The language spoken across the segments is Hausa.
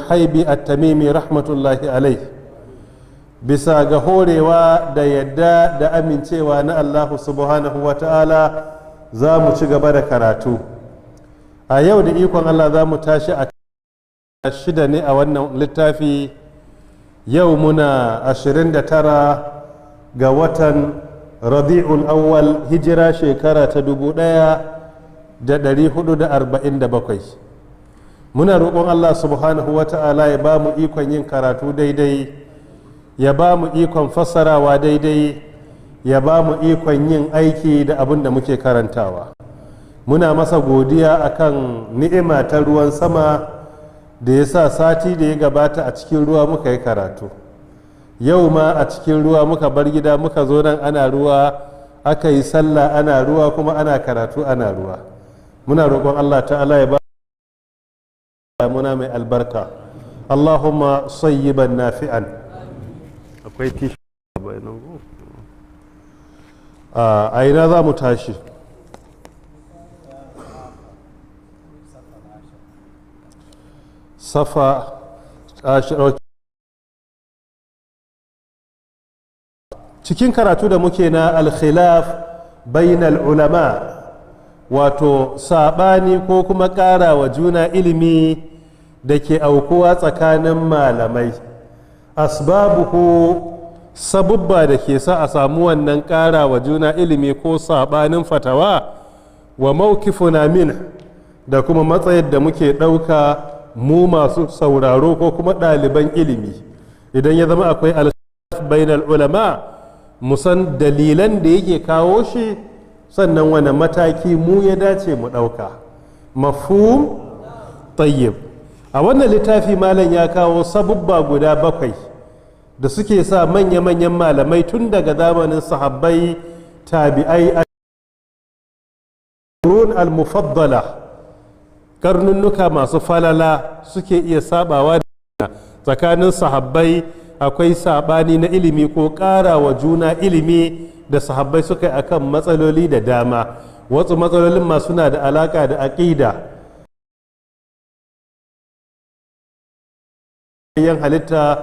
Suhaibi At-Tamimi rahmatullahi alai, bisa ga horewa da yadda da amincewa na Allah subhanahu wa ta'ala za mu ci gaba da karatu. A yau da ikon Allah za mu tashi a shida ne a wannan littafi. Yau muna 29 ga watan Rabi'ul Awwal, hijira shekara ta 1447. Muna roƙon Allah subhanahu wa ta'ala ya ba mu ikon yin karatu daidai, ya ba mu ikon fassarawa daidai, ya ba mu ikon yin aiki da abin da muke karantawa. Muna masa godiya akan ni'ima ta ruwan sama da ya sa sati da ya gabata a cikin ruwa muka yi karatu. Yau ma a cikin ruwa muka bar gida muka zo nan ana ruwa, aka yi sallah ana ruwa kuma ana karatu ana ruwa. Muna roƙon Allah ta'ala ya ba muna mai albarka. Allahumma sayyiban nafi'an. Akwai tishi a ina za mu tashi? Safa cikin karatu da muke na Al-Khilaaf Baynal Ulama, wato saɓani ko kuma ƙara wa juna ilimi da ke aukuwa tsakanin malamai. Asbabuhu, sabubba da ke sa a samu wannan ƙara wa juna ilimi ko saɓanin fatawa, wa mawkifuna min, da kuma matsayin da muke ɗauka mu masu sauraro ko kuma ɗaliban ilimi. Idan ya zama akwai al-khilaf bainal ulama, musan dalilan da yake kawo shi, sannan wani mataki mu ya dace mu ɗauka. Mafhum? Tayyib. A wannan littafi malam ya kawo sabubba guda 7 da suke sa manya-manyan malamai tun daga zamanin sahabbai, tabi'ai, al-mufaddala, karnunnuka masu falala suke iya sabawa da tsakanin sahabbai. Akwai sabani na ilimi ko ƙara wa juna ilimi da sahabbai suka yi akan matsaloli da dama. Wasu matsalolin ma suna da alaka da aƙida. Yan halitta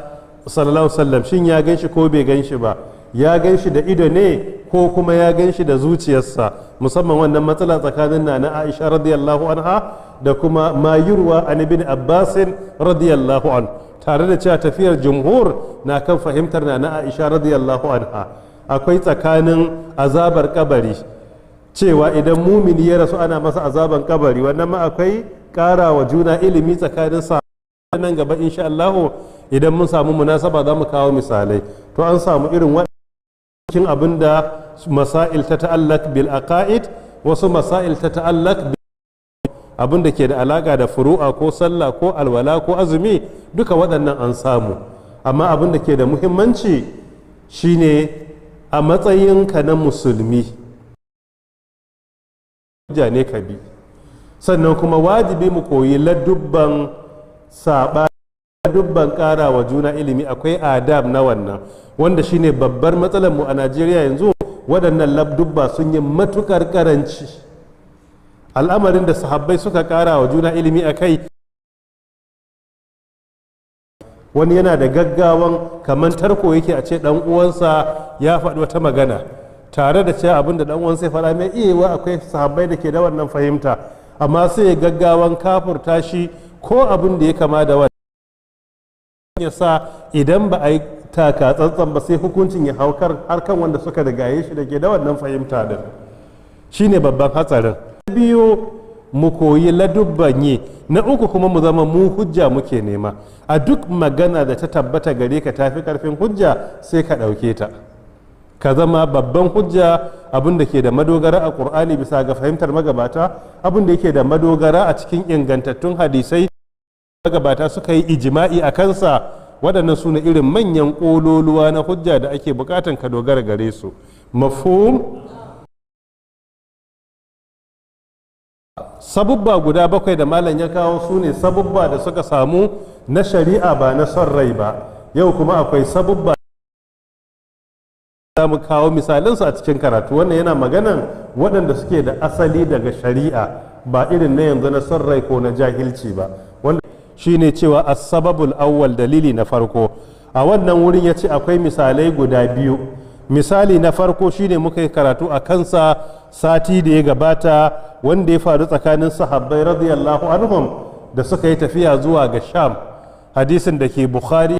sallallahu alaihi wasallam, shin ya ganshi ko bai ganshi ba, ya ganshi da ido ne ko kuma ya ganshi da zuciyarsa, musamman wannan matsala tsakanin na Aisha radiyallahu anha da kuma mayurwa an ibn Abbas radiyallahu an, tare da cewa tafiyar jumhur na kan fahimtar na Aisha radiyallahu anha. Akwai tsakanin azabar kabari, cewa idan mumini ya rasu ana masa azaban kabari, wannan ma akwai ƙara wa juna ilimi tsakanin sa. Nan gaba insha Allah idan mun samu munasaba za mu kawo misalai. To an samu irin waɗannan abin da masail ta ta'allaq bil aqaid, wasu masail ta ta'allaq abin da ke da alaka da furu'a ko sallah ko alwala ko azumi, duka waɗannan an samu. Amma abin da ke da muhimmanci shine a matsayinka na musulmi hujja ne ka bi, sannan kuma wajibi mu koyi ladubban dubban ƙara wa juna ilimi. Akwai adab na wannan, wanda shine babbar matsalar mu a Najeriya yanzu. Waɗannan labdubba sun yi matukar karanci. Al'amarin da sahabbai suka ƙara wa juna ilimi a kai, wani yana da gaggawan kamar tarko yake a ce ɗan uwansa ya faɗi wata magana, tare da cewa abin da ɗan uwansa ya faɗa mai iyawa akwai sahabbai da ke da wannan fahimta, amma sai ya gaggawan kafurta shi ko abin da ya kama da wannan, ya sa idan ba a yi taka tsantsan ba sai hukuncin ya haukar harkan wanda suka rigaye shi da ke da wannan fahimta din. Shine babban hatsarin. Biyu, mu koyi ladubban yi. Na uku kuma mu zama mu hujja muke nema. A duk magana da ta tabbata gare ka tafi karfin hujja, sai ka ɗauke ta, ka zama babban hujja. Abin da ke da madogara a ƙur'ani bisa ga fahimtar magabata, abin da yake da madogara a cikin ingantattun hadisai magabata suka yi ijima'i a kansa, waɗannan su ne irin manyan ƙololuwa na hujja da ake buƙatan ka dogara gare su. Mafhum? Sabubba guda 7 da malam ya kawo su ne sabubba da suka samu na shari'a ba na son rai ba. Yau kuma akwai sabubba za mu kawo misalinsu a cikin karatu. Wannan yana maganan waɗanda suke da asali daga shari'a, ba irin na yanzu na son rai ko na jahilci ba. shine cewa as-sababul awwal dalili na farko a wannan wurin ya ce akwai misalai guda biyu. Misali na farko shine muka yi karatu a kansa sati da ya gabata wanda ya faru tsakanin sahabbai radiyallahu anhum da suka yi tafiya zuwa ga Sham, hadisin da ke Bukhari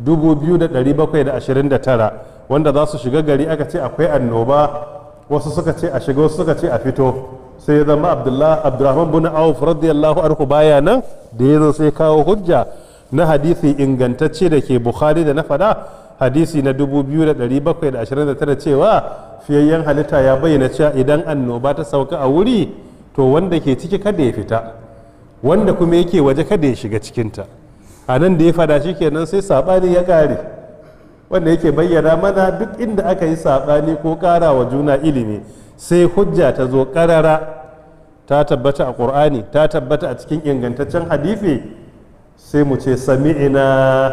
2729 wanda za su shiga gari aka ce akwai annoba, wasu suka ce a shiga wasu suka ce a fito, sai ya zama Abdurrahman bin Auf radiyallahu anhu baya nan da ya zo sai kawo hujja na hadisi ingantacce da ke Bukhari da na fada hadisi na 2729 cewa fiyayyen halitta ya bayyana cewa idan annoba ta sauka a wuri to wanda ke ciki kada ya fita, wanda kuma yake waje kada ya shiga cikinta. A nan da ya fada shi kenan sai saɓani ya ƙare, wanda yake bayyana mana duk inda aka yi saɓani ko ƙara wa juna ilimi sai hujja ta zo ƙarara ta tabbata a ƙur'ani ta tabbata a cikin ingantaccen hadisi sai mu ce sami'ina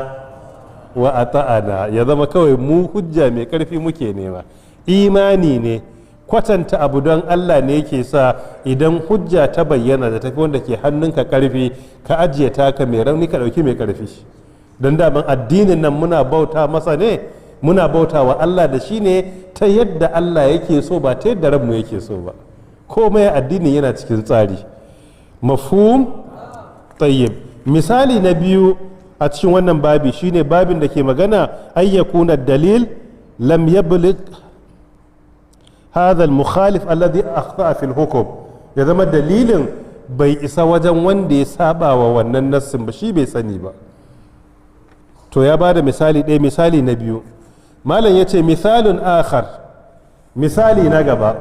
wa ata'ana, ya zama kawai mu hujja mai ƙarfi muke nema. Imani ne kwatanta abu don Allah ne yake sa idan hujja ta bayyana da tafi wanda ke hannunka ƙarfi ka ajiye taka mai rauni ka ɗauki mai ƙarfi, don daman addinin nan muna bauta masa ne, muna bauta wa Allah da shi ne ta yadda Allah yake so ba ta yadda ranmu yake so ba. Komai addinin yana cikin tsari. Mafhum? Tayyib. Misali na biyu a cikin wannan babi shine babin da ke magana ayyakuna dalil lam yablig hadha al-mukhalif alladhi akhta fi al-hukm, ya zama dalilin bai isa wajen wanda ya saba wa wannan nassin ba, shi bai sani ba. To ya bada misali ɗaya. Misali na biyu malam yace misalun akhar, misali na gaba,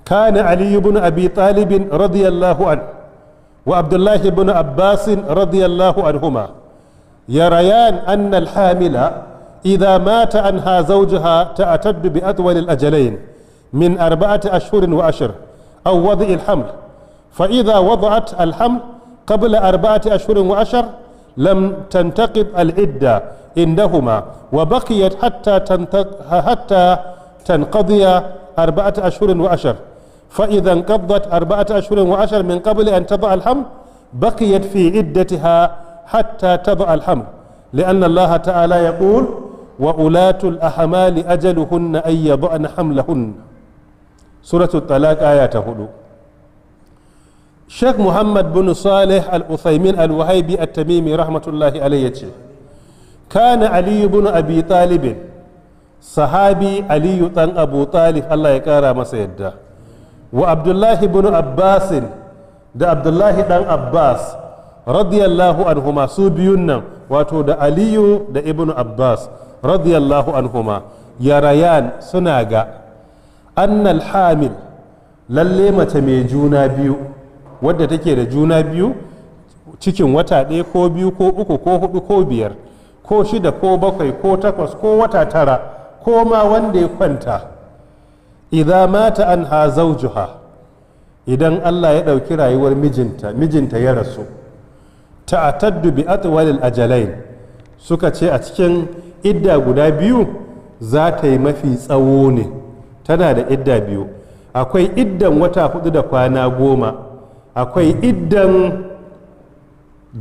kana ali ibn abi talib radiyallahu an wa abdullah ibn abbas radiyallahu anhuma yarayan anna al-hamila idha mata anha zawjaha ta'tad bi atwal al-ajalayn من 4 أشهر و10 أو وضع الحمل، فإذا وضعت الحمل قبل 4 أشهر و10 لم تنتقض العدة عندهما وبقيت حتى تنقضي 4 أشهر و10، فإذا انقضت 4 أشهر و10 من قبل أن تضع الحمل بقيت في عدتها حتى تضع الحمل، لأن الله تعالى يقول وأولاة الأحمال أجلهن أن يضعن حملهن. سورة الطلاق آية 4. Sheikh Muhammad bin Salih Al-Uthaymin Al-Wahibi At-Tamimi rahmatullahi alayhi yace kana Ali ibn Abi Talib, sahabi Ali dan Abu Talib Allah ya kara masa yadda, wa Abdullah ibn Abbas da Abdullah dan Abbas radiyallahu anhuma, su biyun nan wato da Aliyu da Ibn Abbas radiyallahu anhuma, yarayan suna ga annal hamil lalle mace mai juna biyu wadda take da juna biyu cikin wata ɗaya ko biyu ko uku ko hudu ko biyar ko shida ko bakwai ko takwas ko wata tara ko ma wanda ya kwanta, idan mata anha zawjuha, idan Allah ya ɗauki rayuwar mijinta ya rasu, ta'taddu bi atwalil ajalain, suka ce a cikin idda guda biyu za ta yi mafi tsawo ne, tana da idda biyu, akwai iddan wata 4 da kwana 10, akwai iddan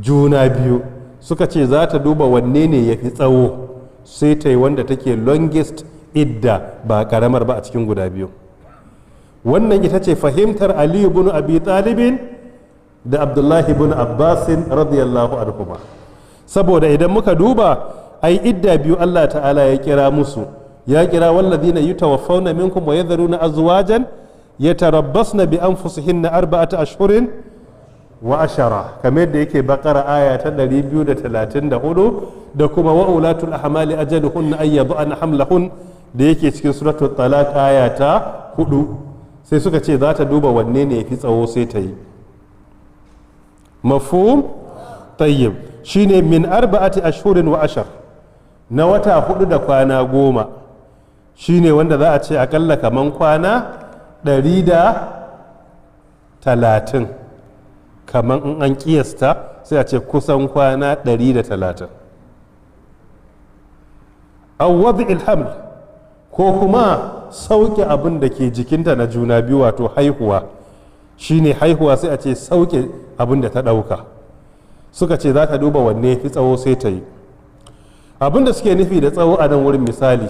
juna biyu, suka ce za ta duba wanne ne ya fi tsawo sai ta yi wanda take longest idda ba karamar ba a cikin guda biyu. Wannan ita ce fahimtar Ali ibn Abi Talibin da Abdullahi ibn Abbasin radiyallahu anhuma, saboda idan muka duba ai idda biyu Allah ta'ala ya kira musu, ya kira walladhina yutawaffawna minkum wa yadharuna azwajan yatarabbasna bi anfusihinna 4 ashhurin wa 10, kamar yadda yake bakara aya ta 234 da kuma wa ulatul ahmali ajaluhunna ay yad'ana hamlahun da yake cikin suratul talaq aya ta 4, sai suka ce za ta duba wanne ne yafi tsawo sai ta yi. Mafhum? Tayyib. Shine min 4 ashhurin wa 10, na wata 4 da kwana 10 shine wanda za a ce akalla kaman kwana 130, kaman in an kiyasta sai a ce kusan kwana 130. Awwad ilhaml, ko kuma sauke abin da ke jikinta na juna biyu wato haihuwa, shine haihuwa sai a ce sauke abin da ta ɗauka suka ce za ta duba wanne fi tsawo sai ta yi. Abin da suke nufi da tsawo a nan wurin misali,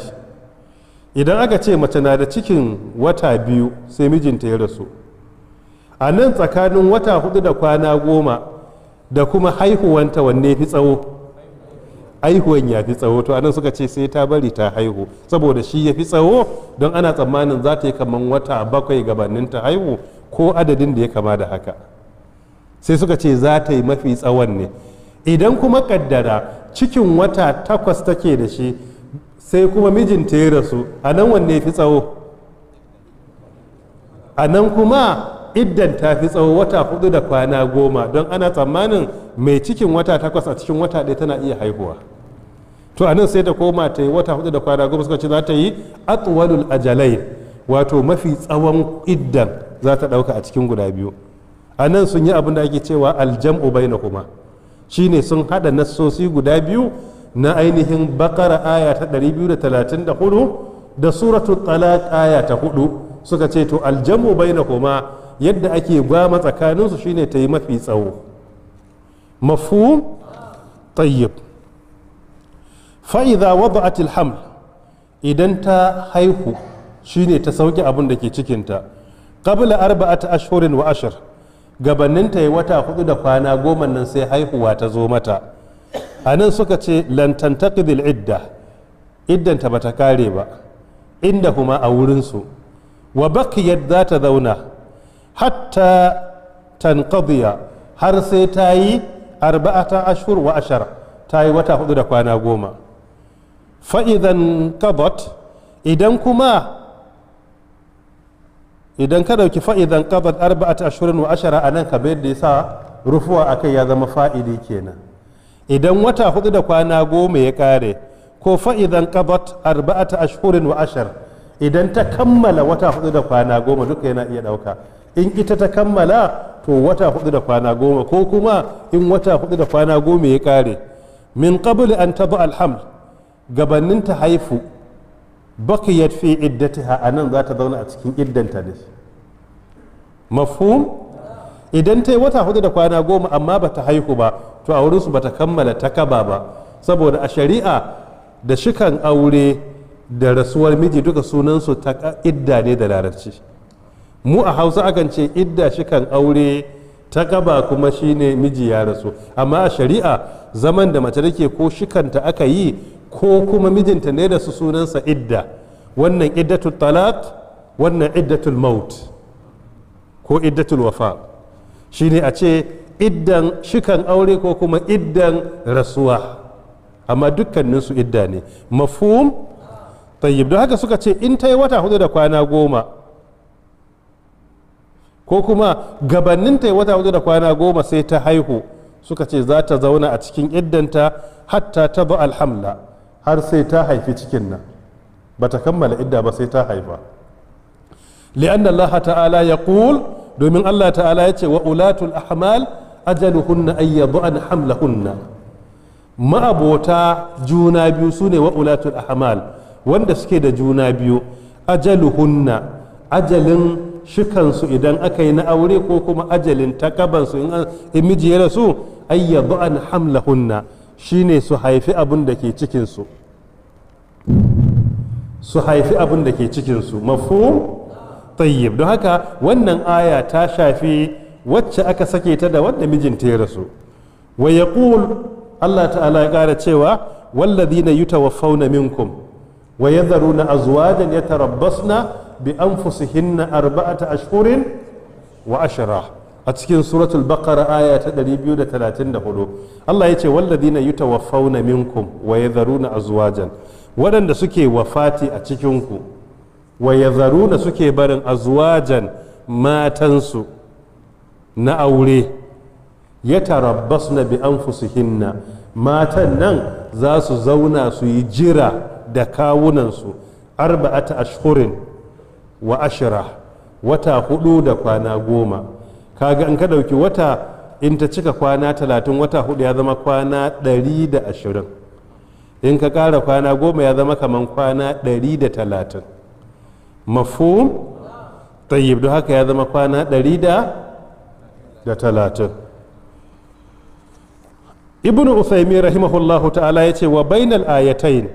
idan aka ce mace na da cikin wata 2 sai mijinta ya rasu, a nan tsakanin wata 4 da kwana 10 da kuma haihuwanta wanne fi tsawo? Haihuwan ya fi tsawo. To anan suka ce sai ta bari ta haihu, saboda shi ya fi tsawo, don ana tsammanin za ta yi kaman wata 7 gabanin ta haihu ko adadin da ya kama da haka, sai suka ce za ta yi mafi tsawon ne. Idan kuma kaddara cikin wata 8 take da shi sai kuma mijinta ya rasu, a nan wanne fi tsawo? A nan kuma iddan ta fi tsawo, wata 4 da kwana 10, don ana tsammanin mai cikin wata 8 a cikin wata 1 tana iya haihuwa. To a nan sai ta koma ta yi wata 4 da kwana 10, suka ce za ta yi atwalul ajalai, wato mafi tsawon iddan za ta ɗauka a cikin guda biyu. A nan sun yi abin da ake cewa aljam'u bainahuma, shine sun haɗa nassosi guda biyu na ainihin bakara aya ta 234 da suratul talaq aya ta 4, suka ce to aljam'u bainahuma yadda ake gwama tsakaninsu shine ta yi mafi tsawo. Mafhum? Tayyib. Fa'iza wada'at alhaml, idan ta haihu shine ta sauke abin da ke cikinta, qabla 4 ashhurin wa ashir, gabanin ta yi wata 4 da kwana 10 nan sai haihuwa ta zo mata. A nan suka ce lan tantaqidil idda, iddanta bata kare ba inda kuma a wurinsu, wa baqiyat za ta zauna hatta tanqadiya, har sai ta yi 4 ashhur wa ashar, ta yi wata 4 da kwana 10. Fa'idan qadat, idan ka dauki fa'idan qadat 4 ashhurin wa ashara, a nan ka bayar da yasa rufuwa akai ya zama fa'ili kenan. Idan wata 4 da kwana 10 ya kare, ko fa'idan qadat 4 ashhurin wa ashar, idan ta kammala wata 4 da kwana 10 duka yana iya dauka. In ita ta kammala to wata 4 da kwana 10, ko kuma in wata 4 da kwana 10 ya kare, min qabli an tadha alhaml, gabanin ta haifu, baqiyat fi iddatiha, anan za ta zauna a cikin iddanta ne. Mafhum? Idan ta yi wata 4 da kwana 10 amma ba ta haihu ba, to a wurinsu ba ta kammala takaba ba, saboda a shari'a da shikan aure da rasuwar miji duka sunansu ta idda ne da larabci. Mu a Hausa akan ce idda shikan aure, takaba kuma shine miji ya rasu, amma a shari'a zaman da mace take ko shikanta aka yi ko kuma mijinta ne da su sunansa idda. Wannan iddatul talaq, wannan iddatul maut ko iddatul wafa, shine a ce iddan shikan aure ko kuma iddan rasuwa, amma dukkaninsu idda ne. Mafhum? Tayyib. Don haka suka ce in ta yi wata 4 da kwana 10, ko kuma gabanin ta yi wata 4 da kwana 10 sai ta haihu, suka ce za ta zauna a cikin iddanta hatta ta ba alhamla, har sai ta haifi cikin nan, ba ta kammala idda ba sai ta haifa. li'anna Allah ta'ala ya ƙul, domin Allah ta'ala ya ce wa ulatul ahmal ajaluhunna an yad'an hamlahunna, ma'abota juna biyu su ne wa ulatul ahmal, wanda suke da juna biyu, ajaluhunna, ajalin shikansu idan aka yi na aure ko kuma ajalin takabansu in miji ya rasu, an yad'an hamlahunna, shine su haifi abin da ke cikinsu, su haifi abin da ke cikinsu. Mafhum? Tayyib. Don haka wannan aya ta shafi wacce aka sake ta da wanda mijinta ya rasu. Wa yaqul, Allah ta'ala ya ƙara cewa walladhina yutawaffawna minkum wa yadharuna azwajan yatarabbasna bi anfusihinna 4 ashhurin wa ashra, a cikin suratul baqara aya ta 234. Allah ya ce walladhina yutawaffawna minkum wa yadharuna azwajan, waɗanda suke wafati a cikinku, wa yadharuna suke barin azwajan matansu na aure, yatarabbasna bi anfusihinna, matan nan za su zauna su yi jira da kawunansu 4 ashhurin wa ashra, wata 4 da kwana 10. Kaga in ka ɗauki wata, in ta cika kwana 30, wata 4 ya zama kwana 120, in ka ƙara kwana 10 ya zama kaman kwana 130. Mafhum? Tayyib. Don haka ya zama kwana 130. ibnu usaymin rahimahullahu ta'ala ya ce wa bainal ayatain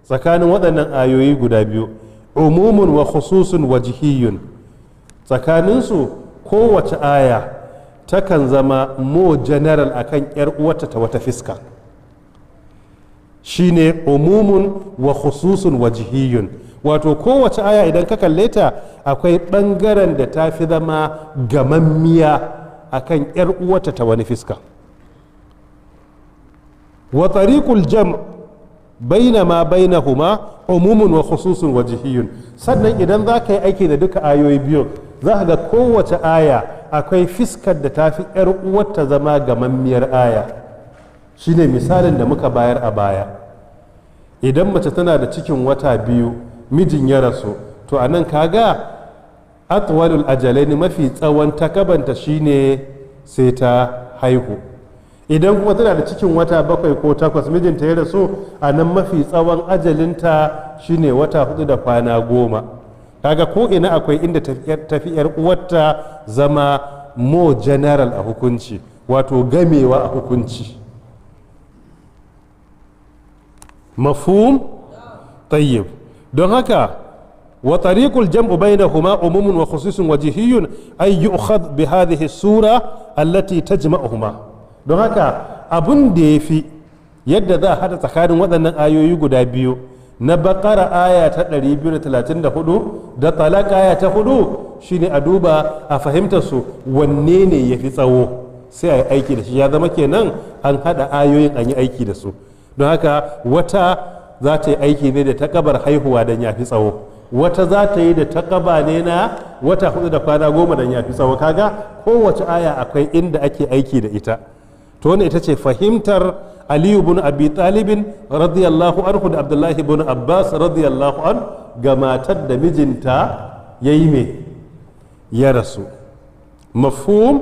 tsakanin waɗannan ayoyi guda biyu umumun wa khususun wajihiyun tsakaninsu kowace aya takan zama mo general akan yar uwarta ta wata fiska shine umumun wa khususun wajihiyun wato kowace aya idan ka kalle ta akwai ɓangaren da ta fi zama gamammiya akan yar uwarta ta wani fiska wa tariqul jam' baina ma bainahuma umumun wa khususun wajihiyun sannan idan za ka yi aiki da duka ayoyi biyu za ka ga kowace aya akwai fiskar da ta fi yar uwarta zama gamammiyar aya shine misalin da muka bayar a baya idan mace tana da cikin wata biyu mijin ya rasu to a nan kaga atwalul ajalaini mafi tsawon takabanta shine sai ta haihu idan kuma tana da cikin wata 7 ko 8 mijinta ya rasu a nan mafi tsawon ajalinta shine wata 4 da kwana 10 kaga ko ina akwai inda tafi yar uwarta zama mo general a hukunci wato gamewa a hukunci mafhum tayyib don haka wa tariqul jam'u bainahuma umumun wa khususun wajihiyun ay yu'khadh bi hadhihi sura allati tajma'uhuma don haka abun da yafi yadda za a hada tsakanin waɗannan ayoyi guda biyu na bakara aya ta 234 da talaq aya ta 4 shine a duba a fahimtar su wanne ne yafi tsawo sai a yi aiki da shi ya zama kenan an hada ayoyin an yi aiki da su don haka wata za ta yi aiki ne da takabar haihuwa don ya fi tsawo wata za ta yi da takaba ne na wata 4 da kwana 10 don ya fi tsawo kaga kowace aya akwai inda ake aiki da ita to wannan ita ce fahimtar aliyu bin abi talibin radiyallahu anhu da abdullahi bin abbas radiyallahu an ga matar da mijinta ya yi me ya rasu mafhum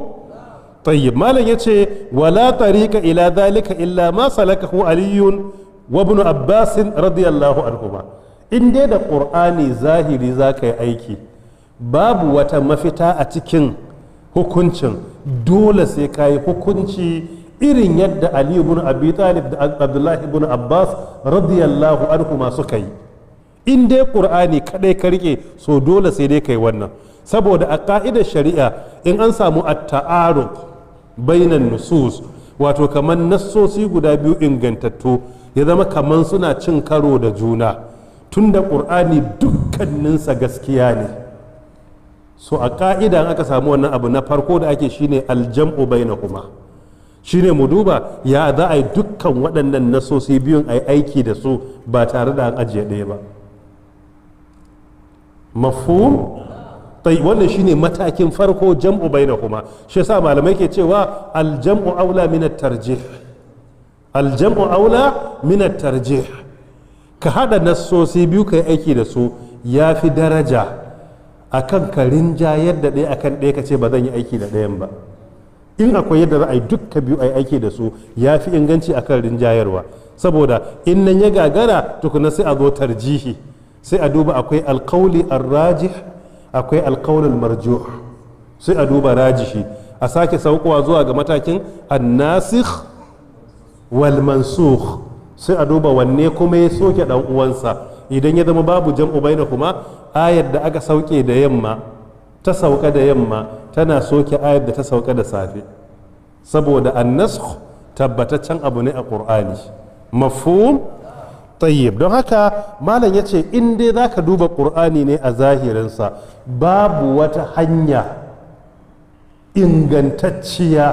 tayyib malam yace wala tariqa ila dhalika illa ma salakahu aliyun wa ibn abbas radiyallahu anhuma in dai da qur'ani zahiri zaka yi aiki babu wata mafita a cikin hukuncin dole sai ka yi hukunci irin yadda aliyu ibn abi talib da abdullahi ibn abbas radiyallahu anhuma suka yi in dai qur'ani kadai ka rike so dole sai dai kai wannan saboda a ka'idar shari'a in an samu at-ta'arud bainan nusus wato kamar nassosi guda biyu ingantattu ya zama kamar suna cin karo da juna tunda qur'ani dukkaninsa gaskiya ne so a ka'ida aka samu wannan abu na farko da ake shine aljam'u bainahuma shine mu duba ya za a yi dukkan waɗannan nasosi biyun a yi aiki da su ba tare da an ajiye ɗaya ba mafhum wannan shine matakin farko jam'u bainahuma shi yasa malamai ke cewa aljam'u aula min at-tarjih aljam'u aula min at-tarjih ka hada nasosi biyu kai aiki da su yafi daraja akan ka rinjayar da ɗaya akan ɗaya ka ce ba zan yi aiki da ɗayan ba in akwai yadda za a yi dukka biyu a yi aiki da su ya fi inganci akan rinjayarwa saboda in nan ya gagara tukuna sai a zo tarjihi sai a duba akwai alkauli arrajih akwai alkaulul marjuh sai a duba rajihi a sake saukowa zuwa ga matakin annasikh wal mansukh sai a duba wanne kuma ya soke dan uwansa idan ya zama babu jam'u bainahuma ayar da aka sauke da yamma ta sauka da yamma tana soke ayar da ta sauka da safe saboda annasakh tabbataccen abu ne a qur'ani mafhum tayyib don haka malam yace in dai zaka duba qur'ani ne a zahirinsa babu wata hanya ingantacciya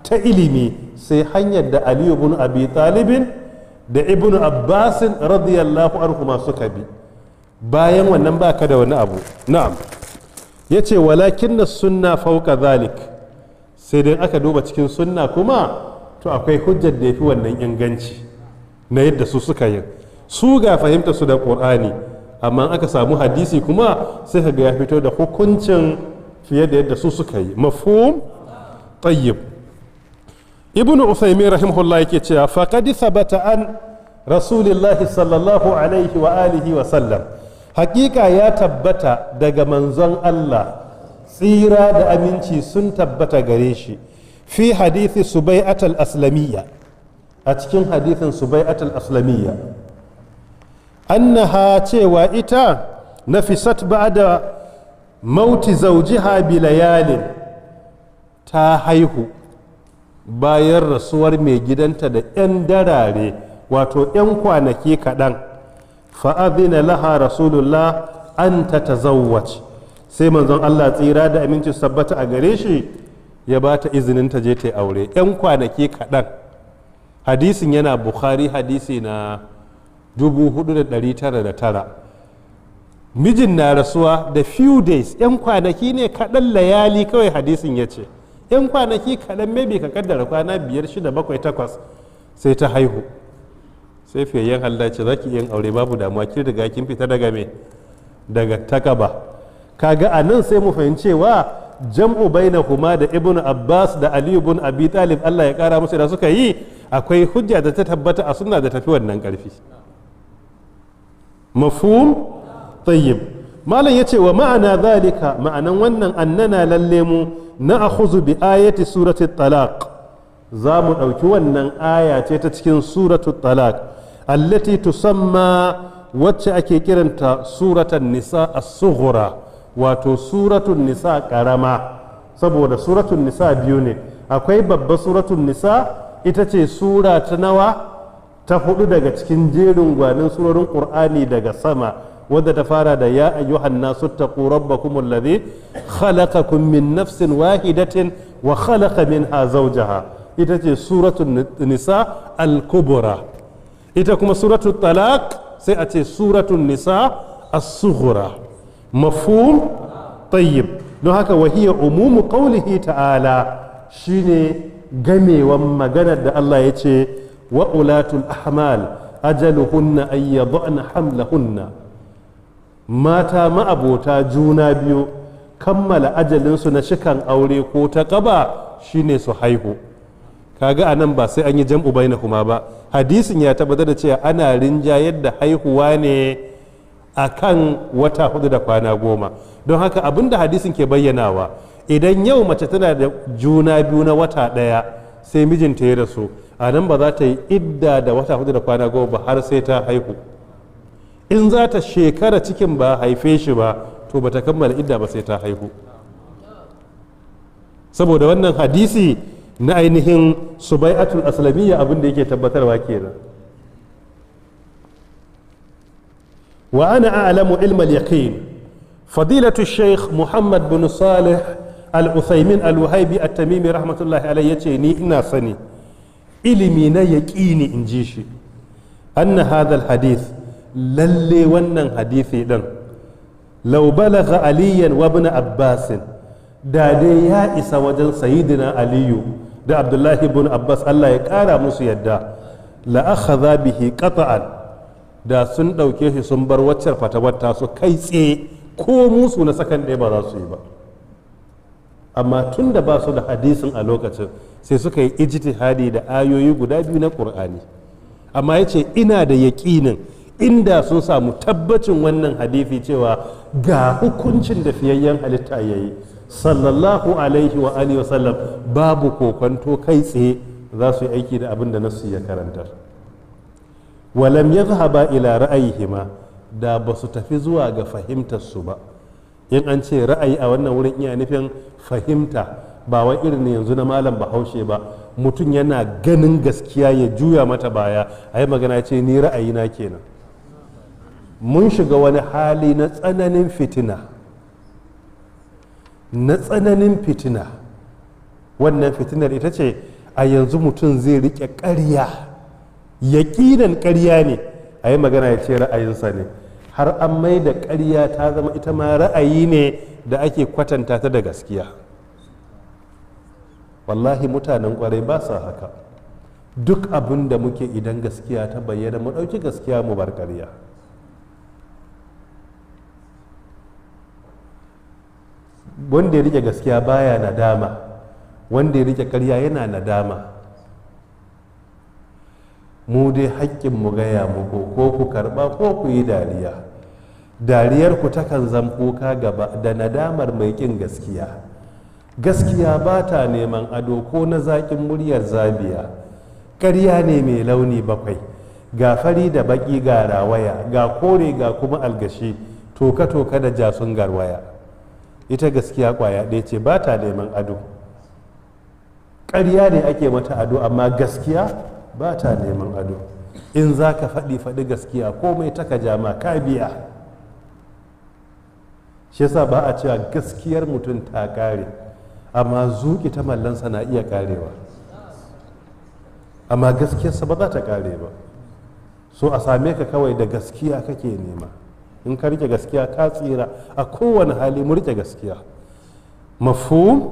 ta ilimi sai hanyar da aliyu ibn abi talibin da ibn abbasin radiyallahu anhuma suka bi bayan wannan baka da wani abu na'am yace walakin sunna fawqa zalik sai dai aka duba cikin sunna kuma to akwai hujjar da yafi wannan inganci na yadda su suka yi su ga fahimta su da qur'ani amma aka samu hadisi kuma sai ka ga ya fito da hukuncin fiye da yadda su suka yi mafhum tayyib ibnu usaymin rahimahullah yake cewa faqad thabata an rasulillahi sallallahu alaihi wa alihi wa sallam hakika ya tabbata daga manzon Allah tsira da aminci sun tabbata gare shi fi hadithi subai'at al-aslamiyya a cikin hadithin subai'atul aslamiyya annaha cewa ita nafisat ba'da mauti zawjiha bi layalin, ta haihu bayan rasuwar mai gidanta da 'yan darare wato 'yan kwanaki kaɗan. fa'adina laha rasulullah an ta tazawwac, sai manzon Allah tsira da aminci sabbata a gare shi ya ba ta izinin ta je ta aure 'yan kwanaki kaɗan. hadisin yana bukhari hadisi na 4,909. mijin na rasuwa da few days, 'yan kwanaki ne kaɗan, layali kawai hadisin ya ce 'yan kwanaki kaɗan, maybe ka kaddara kwana 5 6 7 8 sai ta haihu. sai fiyayyen halda ce za ki yin aure babu damuwa, kin riga kin fita daga me, daga takaba. kaga a nan sai mu fahimcewa jam'u bainahuma da ibnu abbas da ali ibn abi talib Allah ya kara musu da suka yi, akwai hujja da ta tabbata a sunna da tafi wannan karfi. mafhum tayyib. malam yace wa ma'ana zalika, ma'anan wannan annana lalle mu na akhuzu bi ayati surati talaq, za mu ɗauki wannan aya ce ta cikin suratu talaq allati tusamma, wacce ake kiranta suratan nisa as-sughra, wato suratun nisa karama, saboda suratun nisa biyu ne, akwai babba suratun nisa ita ce sura ta nawa, ta 4 daga cikin jerin gwanin surorin qur'ani daga sama, wadda ta fara da ya ayyuhan nasu taqu rabbakum alladhi khalaqakum min nafsin wahidatin wa khalaqa minha zawjaha, ita ce suratun nisa al-kubra. ita kuma suratul talaq sai a ce suratun nisa as-sughra. mafhum tayyib. don haka wahiya umumu qawlihi ta'ala, shine gamewan maganar da Allah ya ce wa ulatul ahmal ajaluhunna ay yad'na hamlahunna, mata ma'abota juna biyu kammala ajalinsu na shikan aure ko ta kaba shine su haihu. kaga anan ba sai an yi jam'u bainahuma ba, hadisin ya tabbatar da cewa ana rinjayar da haihuwa ne akan wata 4 da kwana 10. don haka abinda hadisin ke bayyanawa, idan yau mace tana da juna biyu na wata 1 sai mijinta ya rasu, a nan ba za ta yi idda da wata 4 da kwana 10 ba har sai ta haihu. in za ta shekara cikin ba haife shi ba, to ba ta kammala idda ba sai ta haihu. saboda wannan hadisi na ainihin subai'atul aslamiyya abin da yake tabbatarwa kenan. wa ana a'lamu ilma al-yaqin, fadilatu shaykh muhammad bin salih al-uthaymin al-wahibi at-tamimi rahmatullahi alayhi yace ni ina sani ilimi na yaqini in ji shi, anna hadha al-hadith, lalle wannan hadisi din law balagha aliyan wa ibn abbas, da dai ya isa wajen sayyidina aliyu da abdullahi ibn abbas Allah ya kara musu yadda, la akhadha bihi qat'an, da sun dauke shi sun bar waccar fatawar su kai tsaye, ko musu na sakan ɗaya ba za su yi ba. amma tun da ba su da hadisin a lokacin, sai suka yi ijtihadi da ayoyi guda biyu na qur'ani. amma yace ina da yaƙinin inda sun samu tabbacin wannan hadisi cewa ga hukuncin da fiyayyen halitta yayi sallallahu alaihi wa alihi wasallam, babu kokonto kai tsaye za su yi aiki da abin da nasu ya karantar. walam yadhhaba ila ra'ayihima, da ba su tafi zuwa ga fahimtar su ba. in an ce ra'ayi a wannan wurin iya nufin fahimta, ba wai irin yanzu na malam bahaushe ba, mutum yana ganin gaskiya ya juya mata baya a yi magana ce ni ra'ayina kenan. mun shiga wani hali na tsananin fitina, wannan fitinar ita ce a yanzu mutum zai rike ƙarya, yaƙinan ƙarya ne, a yi magana ya ce ra'ayinsa ne, har an mai da ƙarya ta zama ita ma ra'ayi ne da ake kwatanta ta da gaskiya. wallahi mutanen ƙwarai ba sa haka. duk abin da muke idan gaskiya ta bayyana mu ɗauki gaskiya mu bar ƙarya. wanda ya rike gaskiya baya nadama, wanda ya rike ƙarya yana nadama. mu dai haƙƙin mu gaya muku, ko ku karɓa ko ku yi dariya. dariyar ku takan zam kuka gaba da nadamar mai ƙin gaskiya ba ta neman ado ko na zaƙin muryar zabiya, ƙarya ne mai launi bakwai, ga fari da baki ga rawaya ga kore ga kuma algashi, toka-toka da jasun garwaya. Ita gaskiya kwaya ɗaya ce, ba ta neman ado. Ƙarya ne ake mata ado, amma gaskiya ba ta neman ado. In za ka faɗi gaskiya, komai ta ka jama ka biya. Shi yasa ba a cewa gaskiyar mutum ta ƙare, amma zuƙi ta mallansa na iya ƙarewa, amma gaskiyarsa ba za ta ƙare ba. So a same ka kawai da gaskiya kake nema. In ka rike gaskiya ka tsira a kowane hali. Mu rike gaskiya. Mafhum?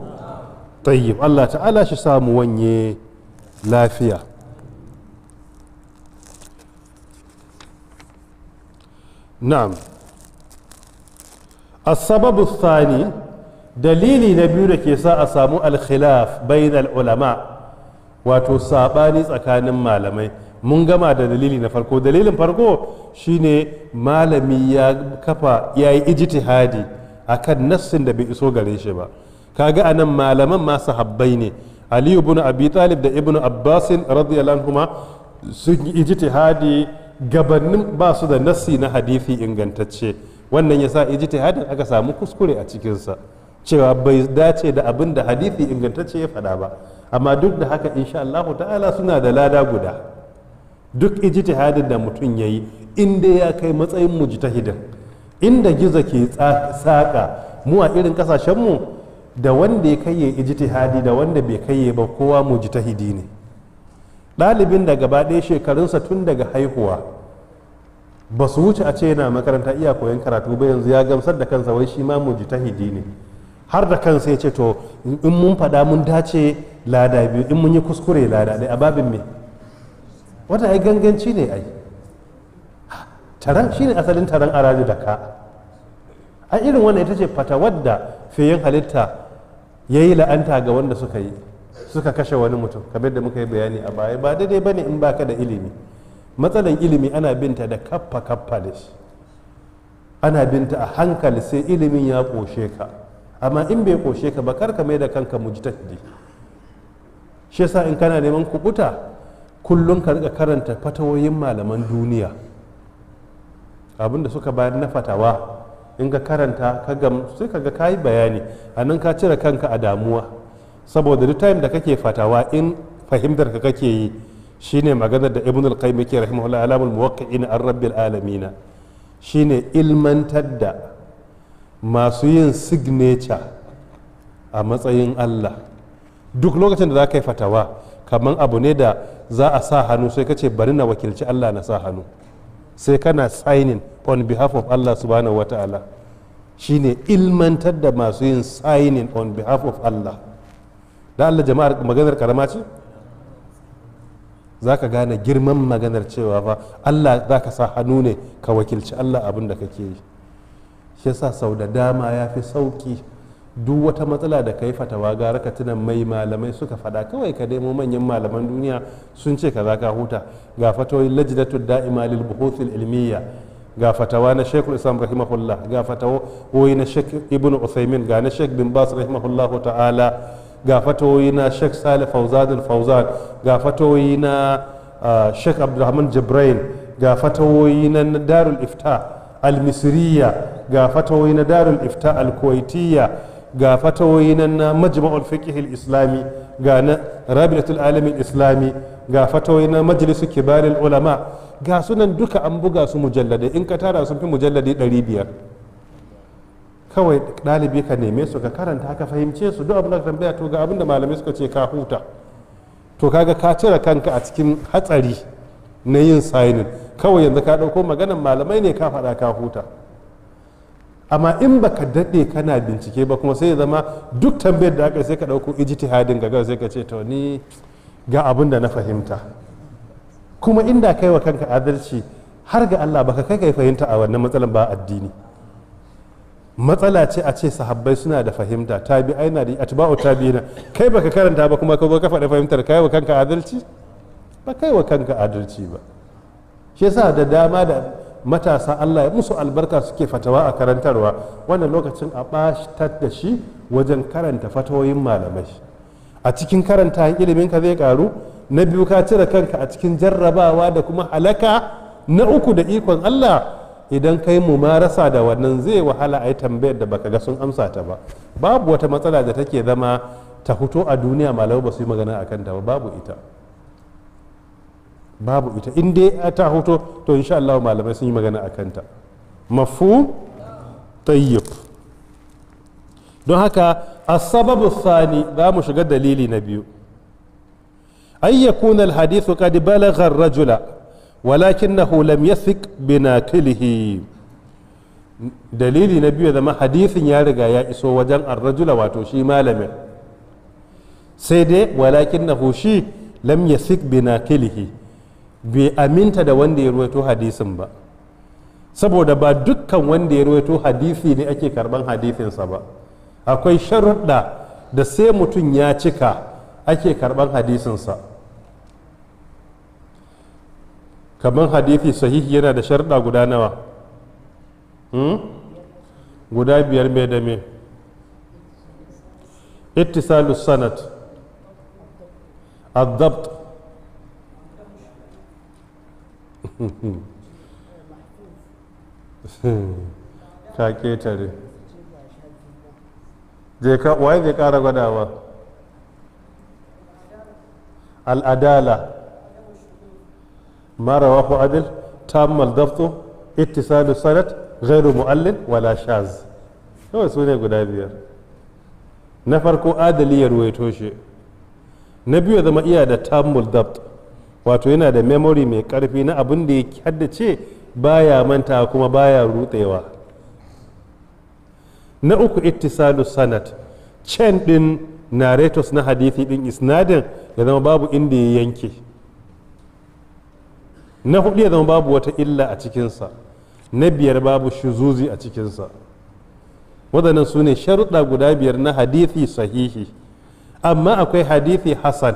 Tayyib. Allah ta'ala shi samu wanye lafiya. Na'am. As-sababu thani, dalili na biyu da ke sa a samu al-khilaf bainal ulama, wato sabani tsakanin malamai. Mun gama da dalili na farko. Dalilin farko shine malami ya kafa ya yi ijtihadi akan nassin da bai iso gare shi ba. Kaga anan malaman ma sahabbai ne. Ali ibn Abi Talib da Ibn Abbas radiyallahu anhuma sun yi ijtihadi gabanin ba su da nassi na hadisi ingantacce. Wannan yasa ijtihadin aka samu kuskure a cikinsa, cewa bai dace da abin da hadisi ingantacce ya faɗa ba. Amma duk da haka insha Allah ta'ala suna da lada guda. Duk ijtihadin da mutum ya yi, inda ya kai matsayin mujtahidin, inda gizo ke saka mu a irin kasashenmu, da wanda ya kai ya ijtihadi da wanda bai kai ba, kowa mujtahidi ne. Ɗalibin da gaba ɗaya shekarunsa tun daga haihuwa ba su wuce a ce yana makaranta iya koyon karatu ba, yanzu ya gamsar da kansa wai shi ma mujtahidi ne. Har da kansa ya ce to in mun faɗa mun dace lada biyu, in mun yi kuskure lada ɗaya. A babin me? Wata ai ganganci ne ai. Taron shine asalin taron araji da ka. A irin wannan ita ce fatawar da fiyin halitta ya yi la'anta ga wanda suka kashe wani mutum, kamar da muka yi bayani a baya. Ba daidai bane in baka da ilimi. Matsalan ilimi ana binta da kaffa da shi, ana binta a hankali sai ilimin ya ƙoshe ka. Amma in bai ƙoshe ka ba, kar ka mai da kanka mujtahidi. Shi yasa in kana neman kubuta, kullum ka rika karanta fatawoyin malaman duniya, abinda suka bayar na fatawa. In ka karanta ka sai ka ga kayi bayani, a nan ka cire kanka a damuwa. Saboda duk time da kake fatawa, in fahimtar ka kake yi, shine maganar da Ibn al-Qayyim yake rahimahullah alamul muwaqqi'in an rabbil alamin, shine ilmantar da masu yin signature a matsayin Allah. Duk lokacin da za ka yi fatawa, kamar abu ne da za a sa hannu, sai ka ce bari na wakilci Allah na sa hannu, sai kana signing on behalf of Allah subhanahu wata'ala. Shine ilmantar da masu yin signing on behalf of Allah. Da Allah jama'ar maganar karama ce? Za ka gane girman maganar cewa fa Allah za ka sa hannu ne ka wakilci Allah abin da kake yi. Shi yasa sau da dama ya fi sauki duk wata matsala da ka yi fatawa gara ka tuna mai malamai suka fada. Kawai ka nemo manyan malaman duniya sun ce ka za ka huta. Ga fatawoyin lajnatu da'ima lil buhuthil ilmiya, ga fatawa na Sheikhul Islam rahimahullah, ga fatawoyi na Sheikh Ibn Uthaymin, ga na Sheikh bin Bas rahimahullah ta'ala, ga fatawoyi na Sheikh Salih Fawzan ga fatawoyi na Sheikh Abdulrahman Jibrail, ga fatawoyi na Darul Ifta al-Misriya, ga fatawoyi na Darul Ifta al-Kuwaitiyya, ga fatawoyi na Majma'ul Fiqh al-Islami, ga na Rabi'atul Alam al-Islami, ga fatawoyi na Majlis Kibar al-Ulama. Ga sunan duka an buga su mujalladai, in ka tara sun fi mujalladai 500. Kawai ɗalibi ka neme su ka karanta ka fahimce su, duk abin da ka tambaya to ga abin da malamai suka ce ka huta. To kaga ka cire kanka a cikin hatsari na yin signing. Kawai yanzu ka ɗauko maganan malamai ne ka faɗa ka huta. Amma in baka daɗe kana bincike ba kuma sai ya zama duk tambayar da aka sai ka ɗauko ijtihadin ga sai ka ce to ni ga abin da na fahimta. Kuma inda kai wa kanka adalci, har ga Allah baka kai fahimta a wannan matsalan ba addini. Matsala ce a ce sahabbai suna da fahimta, tabi'ai na da atba'u tabi'ina, kai baka karanta ba kuma ka zo ka faɗi fahimtar, kai wa kanka adalci? Ba kai wa kanka adalci ba. Shi yasa da dama da matasa Allah ya musu albarka suke fatawa a karantarwa, wannan lokacin a ɓatar da shi wajen karanta fatawoyin malamai. A cikin karanta ilimin ka zai karu, na biyu ka cire kanka a cikin jarrabawa da kuma halaka, na uku da ikon Allah idan kai mumarasa da wannan zai wahala a yi tambayar da baka ga sun amsa ta ba. Babu wata matsala da take zama ta fito a duniya malamai ba su yi magana a kanta ba, babu ita in dai ta hoto to insha Allah malamai sun yi magana a kanta. Mafhum tayyib. Don haka as-sababu thani za mu shiga dalili na biyu, ay yakuna al-hadithu qad balagha ar-rajula walakinahu lam yathik bi naqilihi. Dalili na biyu zama hadisin ya riga ya iso wajen ar-rajula wato shi malamin, sai dai walakinahu shi lam yathik bi naqilihi, bai aminta da wanda ya ruwaito hadisin ba, saboda ba dukkan wanda ya ruwaito hadisi ne ake karban hadisinsa ba. Akwai sharuɗa da sai mutum ya cika ake karban hadisinsa. Kamar hadisi sahihi yana da sharuɗa guda nawa? Guda biyar. mai da me? ittisalus sanad, ad-dabt, ka ketare waye zai kara gwadawa? al'adala, mara wahu adil, tammal dafto, ittisalu sanad, ghairu mu'allin wala shaz. kawai su ne guda biyar. Na farko adali ya ruwaito shi, na biyu ya zama iya da tammul daft wato yana da memory mai karfi na abin da ya haddace baya manta kuma baya rutsewa. Na uku ittisalu sanad, chain din narrators na hadithi din isnadin ya zama babu inda ya yanke. Na hudu ya zama babu wata illa a cikinsa. Na biyar babu shuzuzi a cikinsa. waɗannan su ne sharuɗa guda biyar na hadithi sahihi. Amma akwai hadithi hasan,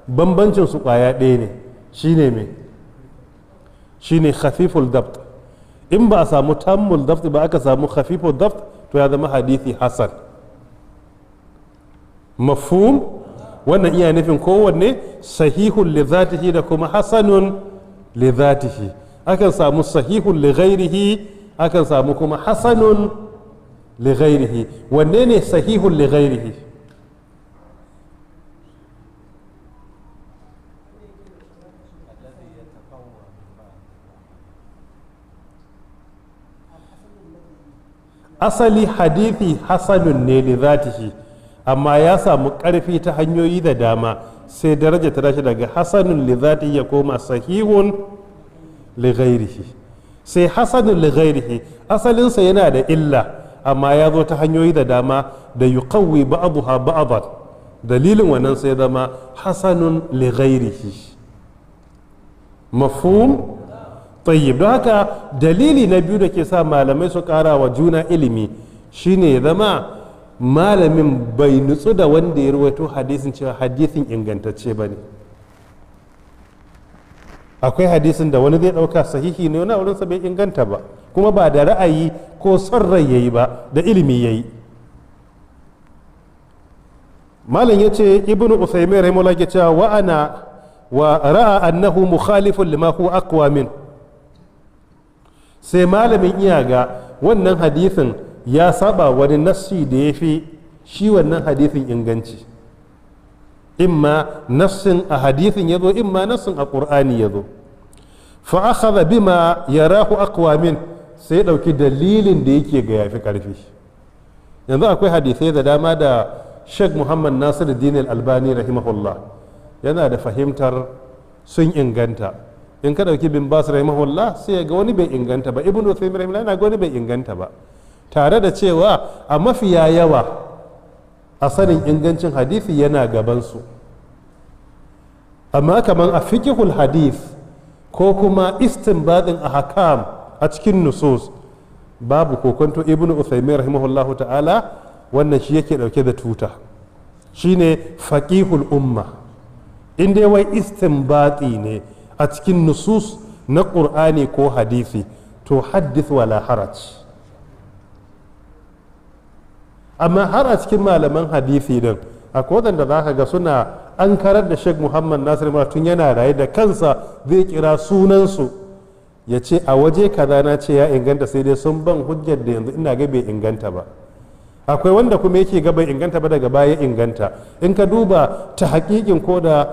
bambancin su ƙwaya ɗaya ne, shine me? Shine khafiful dabt. In ba a samu tammul dabt ba aka samu khafiful dabt to ya zama hadithi hasan. Mafhum? Wannan iya nufin kowanne sahihun li zatihi da kuma hasanun li zatihi. Akan samu sahihun li ghairihi, akan samu kuma hasanun li ghairihi. Wanne ne sahihun li ghairihi? Asali hadithi hasanun ne li zatihi, amma ya samu ƙarfi ta hanyoyi da dama sai daraja ta dace daga hasanun li zatihi ya koma sahihun li ghairihi. Sai hasanun li ghairihi asalinsa yana da illa amma ya zo ta hanyoyi da dama da yuqawwi ba'daha ba'dan, dalilin wannan sai zama hasanun li ghairihi. Mafhum? Tayyib. Don haka dalili na biyu da ke sa malamai su ƙara wa juna ilimi shine ya zama malamin bai nutsu da wanda ya rawaito hadisin cewa hadisin ingantacce ba ne. Akwai hadisin da wani zai ɗauka sahihi ne wani wurinsa bai inganta ba, kuma ba da ra'ayi ko son rai yayi ba, da ilimi yayi. Malam ya ce ibnu Usaimin rahimahullah ya cewa wa ra'a annahu mukhalifun lima huwa aqwa min. Sai malamin iya ga wannan hadisin ya saba wani nassi da ya fi shi wannan hadisin inganci. Imma nassin a hadisin ya zo, imma nassin a ƙur'ani ya zo. Fa akhadha bima yarahu aqwa min, sai ɗauki dalilin da yake ga yafi ƙarfi. Yanzu akwai hadisai da dama da Sheikh Muhammad Nasiruddin Al-Albani rahimahullah yana da fahimtar sun inganta. In ka ɗauki bin Bas rahimahullah sai ga wani bai inganta ba, Ibn Uthaymeen rahimahullah yana ga wani bai inganta ba, tare da cewa a mafiya yawa a sanin ingancin hadisi yana gabansu. Amma kamar a fiqhul hadith ko kuma istinbadin ahkam a cikin nusus babu kokonto Ibn Uthaymeen rahimahullahu ta'ala wannan shi yake ɗauke da tuta, shine faqihul umma. In dai wai istinbati ne a cikin nusus na ƙur'ani ko hadisi to haddith wala haraj. Amma har a cikin malaman hadisi din akwai waɗanda za ka ga suna an karar da Sheikh Muhammad Nasir tun yana raye da kansa zai kira sunansu ya ce a waje kaza na ce ya inganta sai dai sun ban hujjar da yanzu ina ga bai inganta ba. Akwai wanda kuma yake ga bai inganta ba daga baya inganta. In ka duba ta haƙiƙin ko da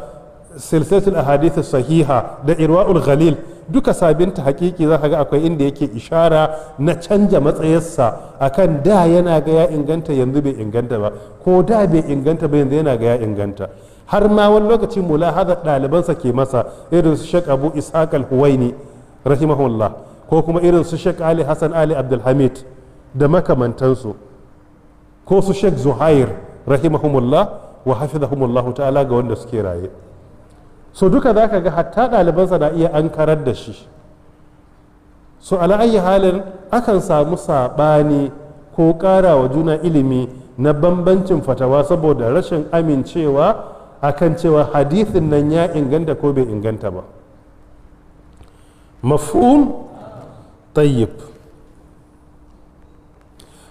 silsilatul ahadith sahiha da irwa'ul ghalil duka sabin ta haƙiƙi za ka ga akwai inda yake ishara na canja matsayarsa akan da yana ga ya inganta yanzu bai inganta ba, ko da bai inganta ba yanzu yana ga ya inganta. Har ma wani lokaci mulahazar ɗalibansa ke masa irin su Sheikh Abu Ishaq al-Huwaini rahimahullah, ko kuma irin su Sheikh Ali Hassan Ali Abdulhamid da makamantansu, ko su Sheikh Zuhair rahimahumullah wa hafizahumullahu ta'ala ga wanda suke raye. So duka za ka ga hatta ɗalibansa na iya ankarar da shi. So ala ayi halin akan samu saɓani ko ƙara wa juna ilimi na bambancin fatawa saboda rashin amincewa akan cewa hadithin nan ya inganta ko bai inganta ba. Mafhum? Tayyib.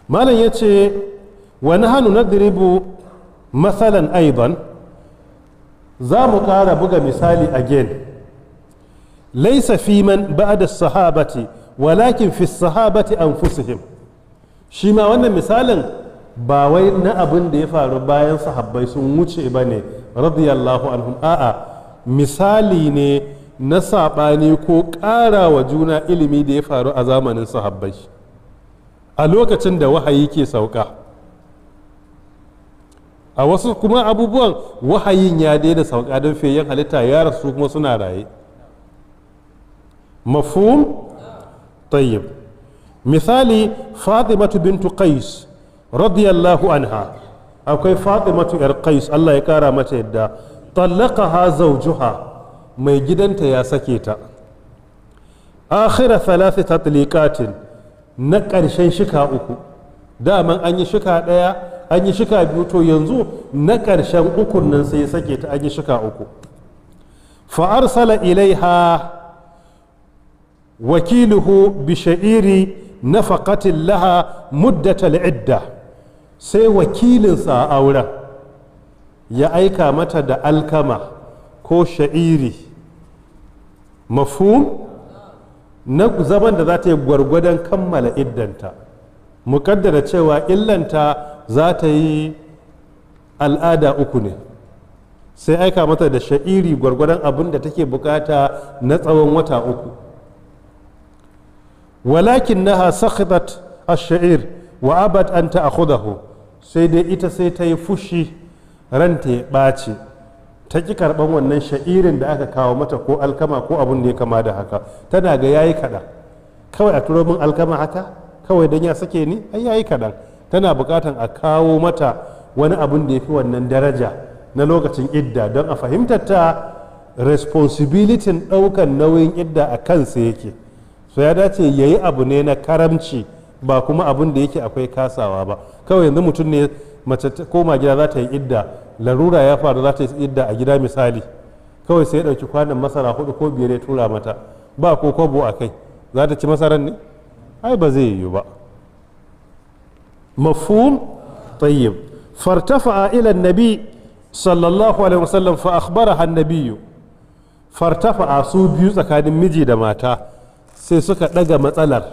Malam ya ce wa nahnu nadribu mathalan aidan, za mu ƙara buga misali again. Laisa fi man ba'da sahabati walakin fi sahabati anfusihim. Shi ma wannan misalin ba wai na abin da ya faru bayan sahabbai sun wuce ba ne radiyallahu anhum, a'a misali ne na saɓani ko ƙara wa juna ilimi da ya faru a zamanin sahabbai a lokacin da wahayi ke sauka. A wasu kuma abubuwan wahayin ya daina sauka don fiyayyen halitta ya rasu kuma suna raye. Mafhum? Tayyib. Misali Fatimatu bintu Qais radiyallahu anha, akwai Fatimatu yar Qais Allah ya kara mata yadda, tallaqaha zawjuha, mai gidanta ya sake ta. Akhira thalathi tatliqatin, na ƙarshen shika uku. Daman an yi shika ɗaya, an yi shika biyu, to yanzu na ƙarshen ukun nan sai ya sake ta, an yi shika uku. Fa arsala ilaiha wakiluhu bi sha'iri nafaqatin laha muddatal idda, sai wakilinsa a auren ya aika mata da alkama ko sha'iri, mafhum, na zaman da za ta yi gwargwadon kammala iddanta. Muƙaddara cewa illanta za ta yi al'ada uku ne, sai aika mata da sha'iri gwargwadon abin da take bukata na tsawon wata uku. Walakin naha sakhitat ash-sha'ir wa abad an ta'khudahu, sai dai ita sai ta yi fushi, ranta ya ɓaci, ta ƙi karɓan wannan sha'irin da aka kawo mata ko alkama ko abin da ya kama da haka. Tana ga yayi kaɗan, kawai a turo min alkama haka kawai don ya sake ni, ai yayi kaɗan. Tana buƙatan a kawo mata wani abin da ya fi wannan daraja na lokacin idda, don a fahimtar ta responsibility ɗaukan nauyin idda a kansa yake. So ya dace ya yi abu ne na karamci, ba kuma abin da yake akwai kasawa ba. Kawai yanzu mutum ne mace koma gida za ta yi idda, larura ya faru za ta yi idda a gida misali, kawai sai ya ɗauki kwanan masara 4 ko 5 ya tura mata, ba ko kwabo a kai, za ta ci masaran ne? Ai ba zai yiwu ba. Mafhum? Tayyib. Fartafa'a ila nabi sallallahu alaihi wasallam fa akhbaraha an-nabiyyu. Fartafa'a, su biyu tsakanin miji da mata sai suka ɗaga matsalar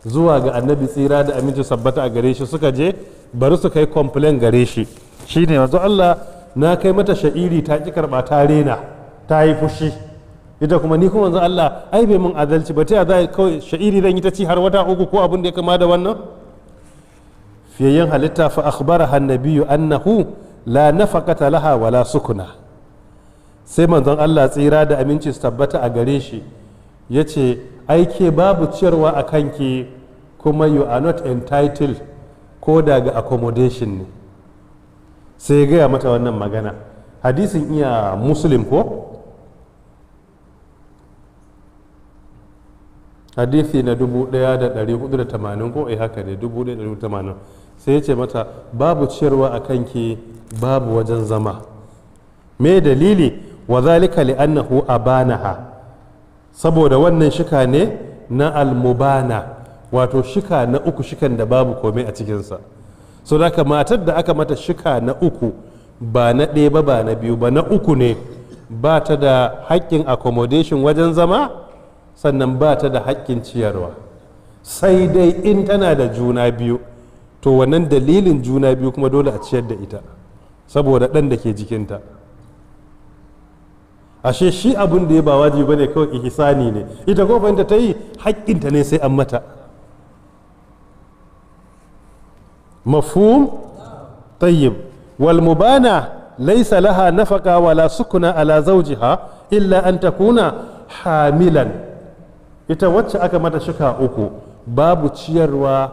zuwa ga annabi tsira da aminci sabbata a gare shi, suka je bari su kai complain gare shi. Shi ne wanzu Allah, na kai mata sha'iri ta ƙi karɓa, ta rena, ta yi fushi. Ita kuma ni kuma wanzu Allah ai bai mun adalci ba, ta za kawai sha'iri zan yi ta ci har wata uku ko abin da ya kama da wannan. Fiyayyen halitta fa akhbaraha annabiyyu annahu la nafaqata laha wala sukuna. Sai manzon Allah tsira da aminci su tabbata a gare shi ya ce, aike babu ciyarwa a kanki, kuma you are not entitled ko daga accommodation ne. Sai ya gaya mata wannan magana. Hadisin iya Muslim ko? Hadisi na 1480 ko haka ne, 1480. Sai ya ce mata babu ciyarwa a kanki, babu wajen zama. Me dalili? Wa zalika li annahu abanaha, saboda wannan shika ne na almubana, wato shika na uku, shikan da babu komai a cikinsa. So da matar da aka mata shika na uku ba na ɗaya ba ba na biyu ba na uku ne, ba ta da haƙƙin accommodation wajen zama, sannan ba ta da haƙƙin ciyarwa, sai dai in tana da juna biyu, to wannan dalilin juna biyu kuma dole a ciyar da ita saboda ɗan da ke jikinta. ashe shi abin da ya ba wajibi bane, kawai ihsani ne, ita ko fahimta ta yi haƙƙinta ne sai an mata. mafhum tayyib. wal mubana laysa laha nafaqa wala sukuna ala zawjiha illa an takuna hamilan. ita wacce aka mata shika uku, babu ciyarwa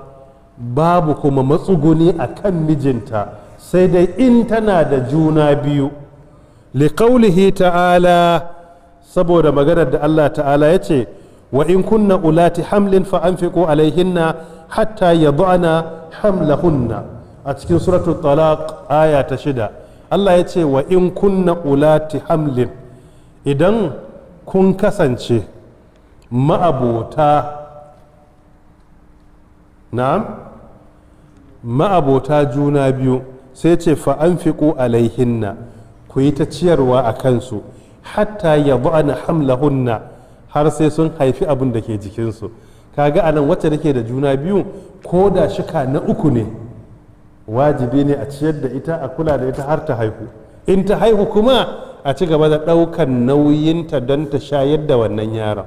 babu kuma matsuguni a kan mijinta, sai dai in tana da juna biyu. liqaulihi ta'ala, saboda maganar da Allah ta'ala ya ce wa in kunna ulati hamlin fa anfiqu alaihinna hatta yad'ana hamlahunna, a cikin suratul talaq aya ta 6. Allah ya ce wa in kunna ulati hamlin, idan kun kasance ma'abota juna biyu, sai ce fa anfiqu alaihinna, ku yi ta ciyarwa a kansu hatta yad'ana hamlahunna, har sai sun haifi abin da ke jikinsu. kaga anan wacce da ke da juna biyu, ko da shika na uku ne, wajibi ne a ciyar da ita, a kula da ita har ta haihu. in ta haihu kuma a ci gaba da ɗaukan nauyinta don ta shayar da wannan yaron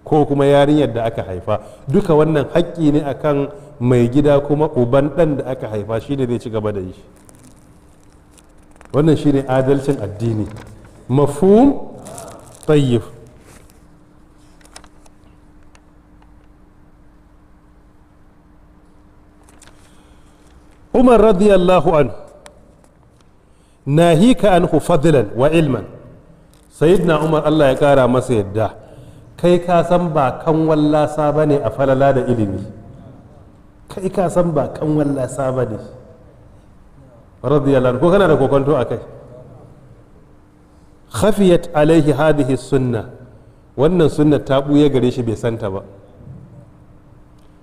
ko kuma yarinyar da aka haifa. duka wannan haƙƙi ne akan mai gida, kuma uban ɗan da aka haifa shi ne zai ci gaba da yi. wannan shi ne adalcin addini. mafhum tayyib. umar radiyallahu anhu nahika anhu fadlan wa ilman. sayyidina umar Allah ya kara masa yadda, kai ka san ba kan wallasa bane a falala da ilimi, kai ka san ba kan wallasa bane radiyallahu anhu. ko kana da kokonto akai? khafiyat alaihi hadhihi sunna, wannan sunna ta buye gare shi bai santa ba.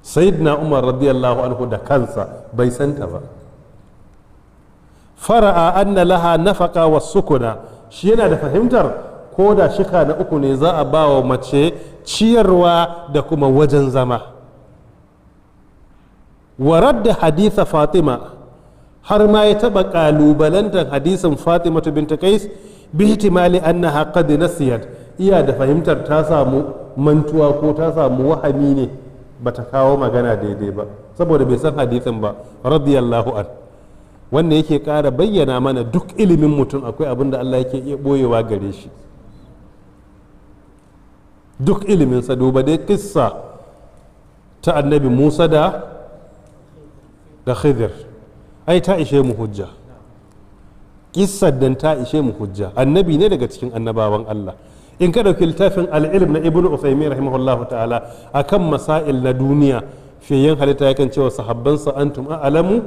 sayyidina umar radiyallahu anhu da kansa bai santa ba. fara'a anna laha nafaqa wa sukuna, shi yana da fahimtar ko da shika na uku ne za a ba wa mace ciyarwa da kuma wajen zama. warar da haditha fatima, har ma ya taɓa ƙalubalantar hadisin fatima binta qais bi ihtimali annaha qad nasiyat, iya da fahimtar ta samu mantuwa ko ta samu wahami ne, bata kawo magana daidai ba saboda bai san hadisin ba radiyallahu an. wanda yake ƙara bayyana mana duk ilimin mutum akwai abin da Allah yake iya ɓoyewa gare shi. duk iliminsa, duba dai kissa ta annabi Musa da Khidir, ai ta ishe mu hujja. kissar dan ta ishe mu hujja, annabi ne daga cikin annabawan Allah. in ka ɗauki littafin al'ilm na ibnu Uthaymin rahimahullahu ta'ala akan masail na duniya, fiyen halitta yakan cewa sahabbansa antum a'lamu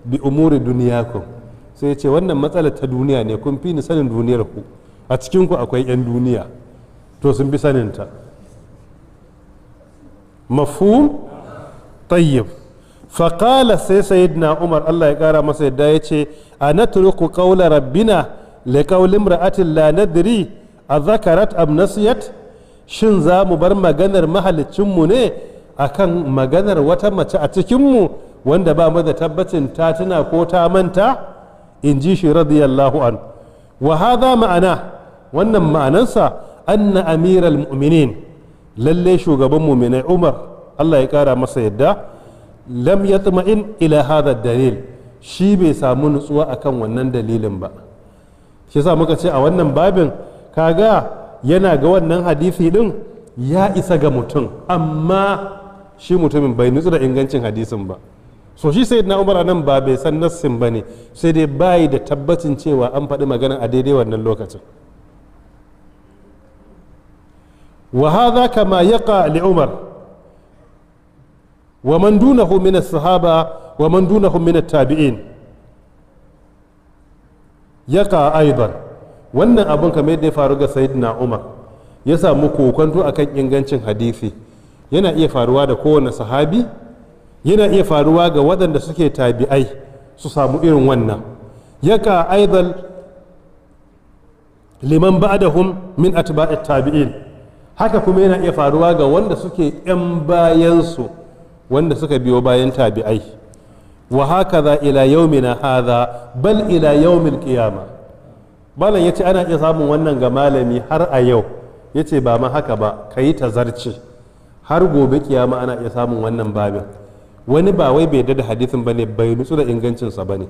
bi umuri duniyakum, sai ya ce wannan matsalar ta duniya ne, kun fi ni sanin duniyar ku, a cikin ku akwai 'yan duniya to sun fi sanin ta. mafhum tayyib. faqala, sai sayyidina umar Allah ya kara masa yadda ya ce anatruku qawla rabbina li qawli imra'atin la nadri azakarat am nasiyat, shin za mu bar maganar mahalicinmu ne akan maganar wata mace a cikinmu wanda ba mu da tabbacin ta tuna ko ta manta? in ji shi radiyallahu an. wa hadha ma'ana, wannan ma'anansa anna amiral mu'minin, lalle shugaban mu'minai umar Allah ya kara masa yadda, lam yatma'in ila hadha dalil, shi bai samu nutsuwa akan wannan dalilin ba. shi yasa muka ce a wannan babin kaga yana ga wannan hadisi din ya isa ga mutum, amma shi mutumin bai nutsu da ingancin hadisin ba. so shi sai na umar nan ba bai san nassin ba ne, sai dai bayi da tabbacin cewa an faɗi magana a daidai wannan lokacin. wa hadha kama yaqa li umar wa man dunahu min as-sahaba wa man dunahu min at-tabi'in yaqa aidan. wannan abun kamar yadda ya faru ga sayyidina umar, ya samu kokonto akan ingancin hadisi, yana iya faruwa da kowane sahabi, yana iya faruwa ga waɗanda suke tabi'ai su samu irin wannan, yaka aidan liman ba'dahum min atba'it tabi'in, haka kuma yana iya faruwa ga wanda suke yan bayansu wanda suka biyo bayan tabi'ai. wa hakaza ila yaumina hadha bal ila yaumil qiyama. malam yace ana iya samun wannan ga malami har a yau, yace ba ma haka ba kayi tazarci har gobe kiyama ana iya samun wannan babin. wani ba wai bai da hadisin bane, bai nutsu da ingancinsa bane.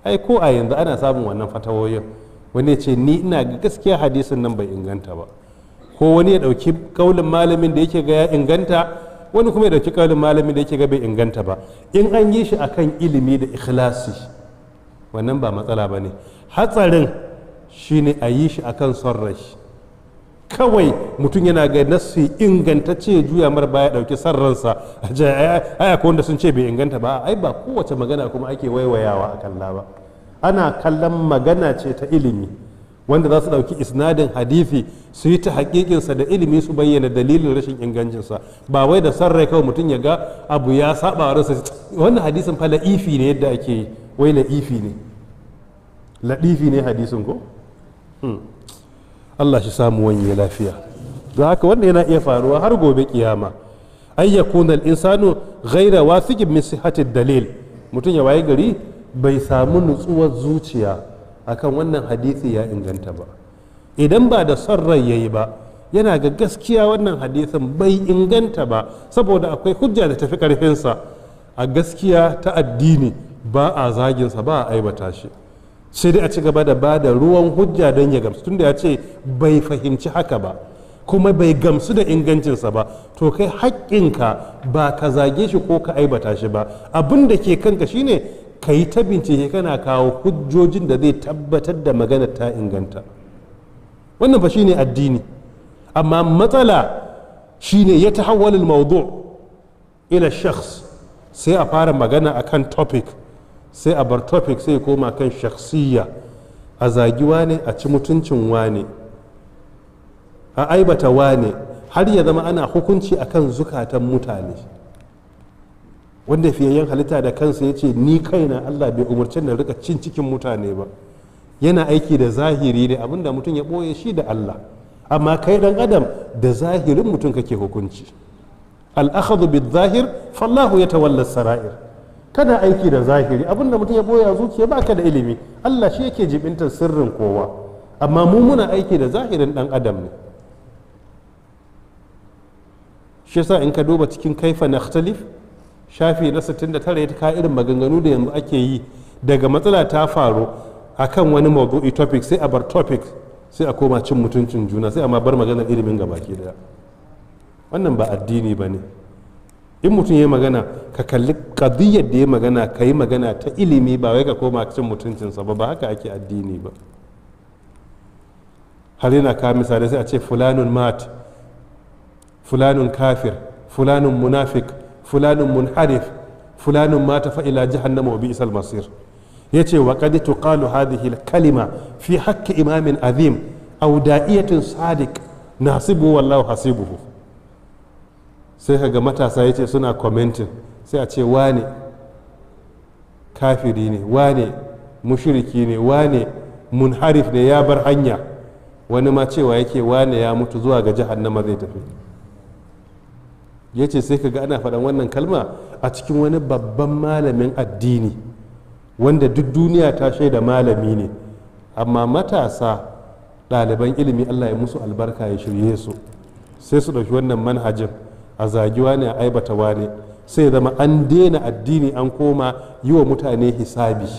ai ko a yanzu ana samun wannan fatawoyin, wani ya ce ni ina ga gaskiya hadisin nan bai inganta ba, ko wani ya dauki kaulin malamin da yake ga ya inganta, wani kuma ya dauki kaulin malamin da yake ga bai inganta ba. in an yi shi akan ilimi da ikhlasi wannan ba matsala ba ne. hatsarin shine a yi shi akan son rai, kawai mutum yana ga nassi ingantacce ya juya mar baya dauki son ransa a ce ai akwai wanda sun ce bai inganta ba. ai ba kowace magana kuma ake waiwayawa a kalla ba, ana kallon magana ce ta ilimi wanda za su ɗauki isnadin hadithi su yi ta haƙiƙinsa da ilimi su bayyana dalilin rashin ingancinsa, ba wai da san rai kawai mutum ya ga abu ya saba wa ransa. wannan hadisin fa la'ifi ne, yadda ake yi wai la'ifi ne, la'ifi ne hadisin ko. Allah shi samu wanye lafiya. don haka wanda yana iya faruwa har gobe kiyama. ay yakuna al-insanu ghayra wathiqin min sihhati dalil, mutum ya waye gari bai samu nutsuwar zuciya akan wannan hadisi ya inganta ba. idan ba da son rai yayi ba, yana ga gaskiya wannan hadisin bai inganta ba saboda akwai hujja da tafi karfinsa. a gaskiya ta addini ba a zaginsa, ba a aibata shi, sai dai a ci gaba da ba da ruwan hujja don ya gamsu, tunda ya ce bai fahimci haka ba kuma bai gamsu da ingancinsa ba. to kai haƙƙinka ba ka zage shi ko ka aibata shi ba, abin da ke kanka shine ka yi ta bincike kana kawo hujjojin da zai tabbatar da magana ta inganta. wannan fa shine addini. amma matsala shine ya tahawwalul mawdu' ila shakhs, sai a fara magana akan topic, sai a bar topic sai koma kan shakhsiyya, a zagi wane, a ci mutuncin wane, a aibata wane, har ya zama ana hukunci akan zukatan mutane. wanda fiyayyen halitta da kansa ya ce ni kaina Allah bai umarci na rika cin cikin mutane ba, yana aiki da zahiri ne, abinda mutum ya ɓoye shi da Allah. amma kai dan adam da zahirin mutum kake hukunci. al-akhadhu bil-zahir fallahu yatawalla as-sara'ir. kana aiki da zahiri, abinda mutum ya ɓoye a zuciya baka da ilimi, Allah shi yake jibintar sirrin kowa. amma mu muna aiki da zahirin dan adam ne. shi yasa in ka duba cikin kaifa nakhtalif shafi na 69 ya ka irin maganganu da yanzu ake yi daga matsala ta faru akan wani mawdu'i topic, sai a bar topic sai a koma cin mutuncin juna, sai a ma bar maganar ilimin gabaki daya. wannan ba addini ba ne. in mutum ya magana ka kalli qadiyyar da ya magana, ka yi magana ta ilimi, ba wai ka koma cin mutuncinsa ba. ba haka ake addini ba. har yana ka misali sai a ce fulanun mat, fulanun kafir, fulanun munafik, fulanun munharif, fulanun mata fa ila jahannama wa bi'sal masir. yace wa qad tuqalu hadhihi al-kalima fi haqqi imamin azim aw da'iyatin sadiq nasibu wallahu hasibuhu. sai kaga matasa yace suna commenting, sai a ce wane kafiri ne, wane mushriki ne, wane munharif ne, ya bar hanya. wani ma cewa yake wane ya mutu zuwa ga jahannama zai tafi. ya ce sai kaga ana faɗan wannan kalma a cikin wani babban malamin addini wanda duk duniya ta shaida malami ne, amma matasa ɗaliban ilimi Allah ya musu albarka ya shirye su, sai su ɗauki wannan manhajin a zagiwa ne, a aibata ne, sai zama an daina addini an koma yi wa mutane hisabi.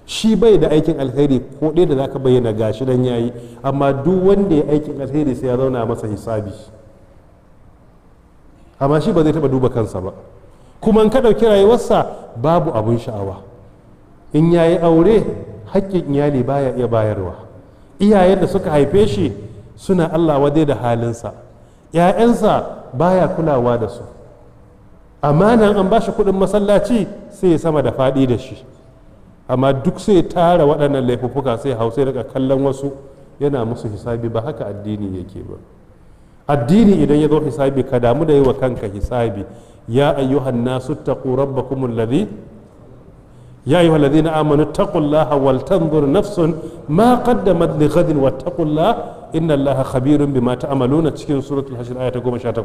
shi bai da aikin alheri ko ɗaya da zaka bayyana gashi dan yayi, amma duk wanda ya aikin alheri sai ya zauna masa hisabi. amma shi ba zai taba duba kansa ba, kuma in ka ɗauki rayuwarsa babu abun sha'awa. in ya yi aure haƙƙin iyali baya iya bayarwa, iyayen da suka haife shi suna Allah wadai da halinsa, 'ya'yansa baya kulawa da su, amanan an ba shi kuɗin masallaci sai ya sama da faɗi da shi, amma duk sai tara waɗannan laifuffuka sai hausa daga kallon wasu yana musu hisabi. ba haka addini yake ba. addini idan ya zo hisabi ka damu da yi wa kanka hisabi. ya ayyuhan nasu taqu rabbakum alladhi ya ayyuhal ladina amanu taqullaha wal tanzur nafsun ma qaddamat li ghadin wattaqullaha inna allaha khabirun bima ta'maluna cikin suratul hashr aya ta 18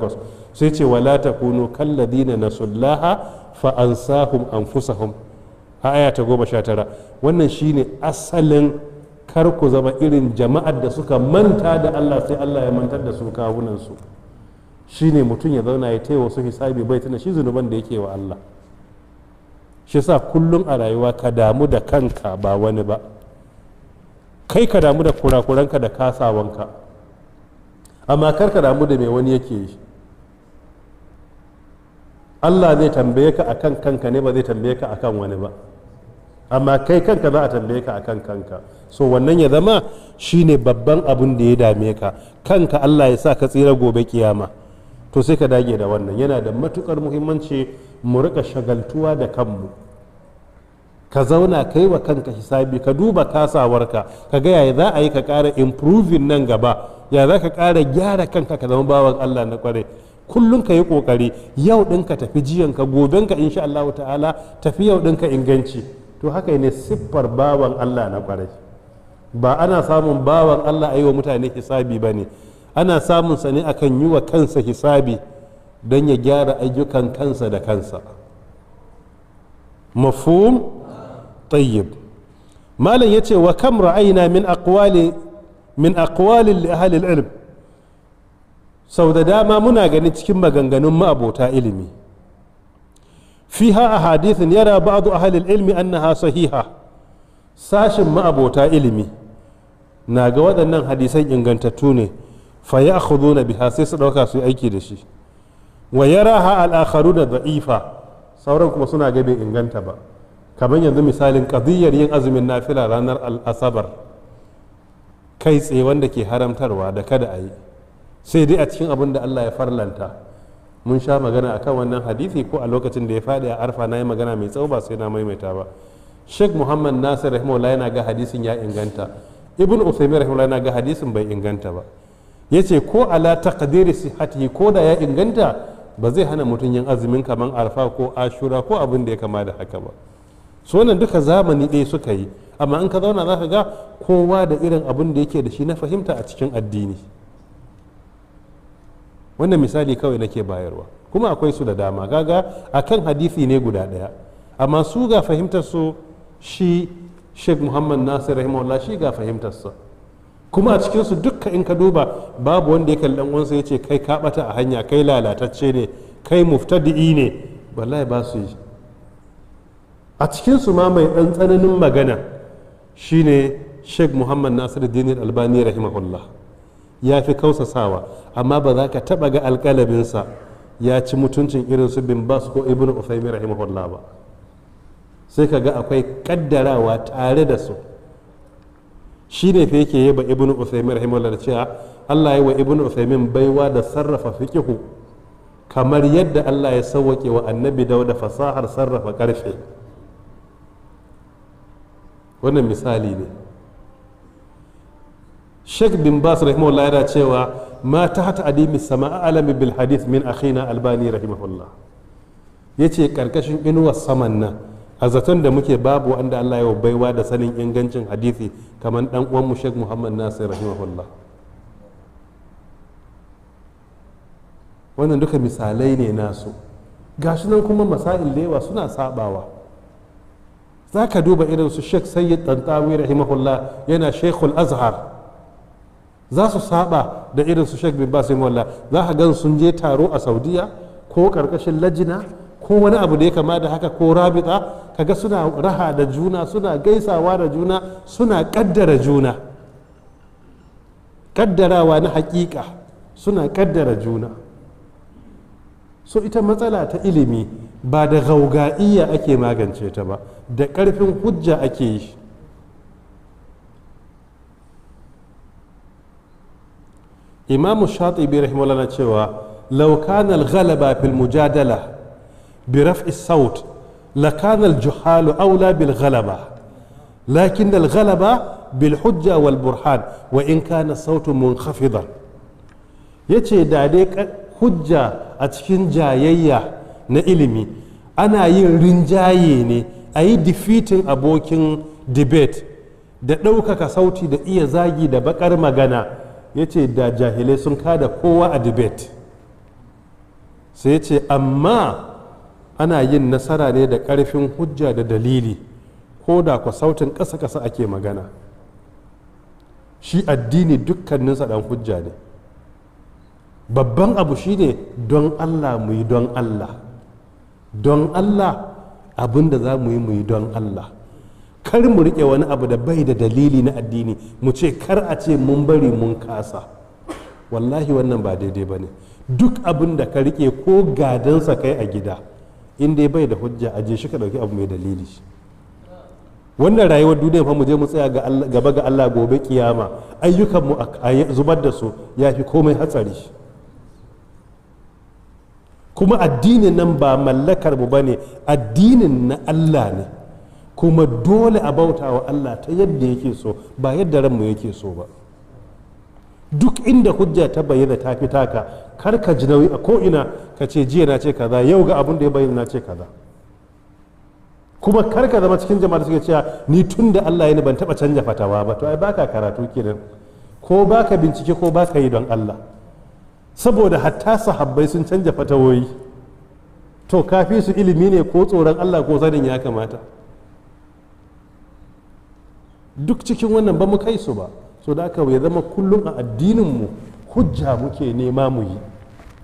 sai ce wala takunu kal ladina nasullaha fa ansahum anfusahum a aya ta 19 wannan shine asalin kar ku zama irin jama'ar da suka manta da Allah sai Allah ya mantar da su kawunan su shine mutum ya zauna ya taya wasu hisabi bai tuna shi zunuban da yake wa Allah shi sa kullum a rayuwa ka damu da kanka ba wani ba kai ka damu da kurakuranka da kasawanka amma kar ka damu da mai wani yake yi Allah zai tambaye ka akan kanka ne ba zai tambaye ka akan wani ba amma kai kanka za a tambaye ka akan kanka so wannan ya zama shine babban abun da ya dame ka kanka Allah ya sa ka tsira gobe kiyama to sai ka dage da wannan yana da matukar muhimmanci mu rika shagaltuwa da kanmu ka zauna kai wa kanka hisabi ka duba kasawarka ka ga yaya za a yi ka ƙara improving nan gaba ya za ka ƙara gyara kanka ka zama bawan Allah na kware kullum ka yi ƙoƙari yau ɗinka tafi jiyanka gobenka insha Allah ta'ala tafi yau ɗinka inganci to haka ne siffar bawan Allah na kware ba ana samun bawan Allah a yi wa mutane hisabi ba ne ana samun sa ne akan yi wa kansa hisabi don ya gyara ayyukan kansa da kansa mafhum tayyib malam yace wa kam ra'ayna min aqwali li ahli al-ilm sau da dama muna gani cikin maganganun ma'abota ilimi fiha ahadithun yara ba'du ahli al-ilmi annaha sahiha sashin ma'abota ilimi na ga waɗannan hadisan ingantattu ne fa ya'khuduna biha sai su dauka su yi aiki da shi wa yaraha al-akharuna da'ifa sauran kuma suna ga bai inganta ba kamar yanzu misalin qadiyyar yin azumin nafila ranar al-asabar kai tsaye wanda ke haramtarwa da kada a yi sai dai a cikin abin da Allah ya farlanta mun sha magana akan wannan hadisi ko a lokacin da ya faɗi a arfa na yi magana mai tsawo ba sai na maimaita ba Sheikh Muhammad Nasir rahimahullah yana ga hadisin ya inganta Ibn Uthaymeen rahimahullah yana ga hadisin bai inganta ba yace ko ala taqdiri sihhatihi ko da ya inganta ba zai hana mutum yin azumin kaman arfa ko ashura ko abin da ya kama da haka ba so wannan duka zamani ɗaya suka yi amma in ka zauna za ka ga kowa da irin abin da yake da shi na fahimta a cikin addini wannan misali kawai nake bayarwa kuma akwai su da dama kaga akan hadisi ne guda ɗaya amma su ga fahimtar su shi Sheikh Muhammad Nasir rahimahullah shi ga fahimtar sa kuma a cikin su dukka in ka duba babu wanda ya kalli dan uwansa yace kai ka bata a hanya kai lalatacce ne kai muftadi'i ne wallahi ba su yi a cikin su ma mai dan tsananin magana shine Sheikh Muhammad Nasiruddin Albani rahimahullah ya fi kausasawa amma ba za ka taba ga alƙalaminsa ya ci mutuncin irin su bin Bas ko Ibn Uthaymeen rahimahullah ba sai ka ga akwai kaddarawa tare da su shi ne fa yake yaba Ibn Uthaymeen rahimahullah da cewa Allah ya wa Ibn Uthaymeen baiwa da sarrafa fiqihu kamar yadda Allah ya sauwake wa Annabi Dawud fasahar sarrafa karfe wannan misali ne Sheikh bin Bas rahimahullah yana cewa ma tahta adimi sama'a alami bil hadith min akhina Albani rahimahullah yace karkashin inuwar saman nan a zaton da muke babu wanda Allah ya baiwa da sanin ingancin hadisi kamar dan uwan mu Sheikh Muhammad Nasir rahimahullah wannan duka misalai ne nasu gashi nan kuma masail da yawa suna sabawa za ka duba irin su Sheikh Sayyid Tantawi rahimahullah yana Sheikhul Azhar za su saba da irin su Sheikh bin Bas rahimahullah za ka gan sun je taro a Saudiya ko karkashin lajina ko wani abu da ya kama da haka ko rabita kaga suna raha da juna suna gaisawa da juna suna kaddara juna kaddarawa na hakika suna kaddara juna so ita matsala ta ilimi ba da gauga'iyya ake magance ta ba da ƙarfin hujja ake yi imamu shatibi rahimahullah na cewa law kana al-ghalaba fil mujadala bi raf'i saut la kana al-juhalu awla bil ghalaba lakin al-ghalaba bil hujja wal burhan wa in kana sautu munkhafidan yace da dai hujja a cikin jayayya na ilimi ana yin rinjaye ne a yi defeating abokin debate da ɗaukaka sauti da iya zagi da bakar magana, ya ce da jahilai sun kada kowa a debate. sai ya ce amma ana yin nasara ne da ƙarfin hujja da dalili, ko da ku sautin ƙasa-ƙasa ake magana. Shi addini dukkaninsa ɗan hujja ne. Babban abu shine don Allah mu yi don Allah, don Allah abin da za mu yi don Allah. Kar mu riƙe wani abu da bai da dalili na addini mu ce kar a ce mun bari mun kasa. Wallahi wannan ba daidai ba ne. Duk abin da ka riƙe ko gadansa kai a gida, in dai bai da hujja aje shi ka ɗauki abu mai dalili. Wannan rayuwar duniya fa mu je mu tsaya gaba ga Allah gobe kiyama, ayyukanmu a zubar da su ya fi komai hatsari. Kuma addinin nan ba mallakar mu bane, addinin na Allah ne, kuma dole a bauta wa Allah ta yadda yake so ba yadda ranmu yake so ba. Duk inda hujja ta bayyana ta fi taka, kar ka ji nauyi a ko'ina ka ce jiya na ce kaza, yau ga abin da ya bayyana na ce kaza. Kuma kar ka zama cikin jama'a da suke cewa ni tun da Allah ya ni ban taba canja fatawa ba, to ai baka karatu kenan, ko baka bincike ko baka yi don Allah. Saboda hatta sahabbai sun canja fatawoyi, to kafi su ilimi ne ko tsoron Allah ko sanin ya kamata. Duk cikin wannan ba mu kai su ba, so da aka ya zama kullum a addininmu hujja muke nema mu yi.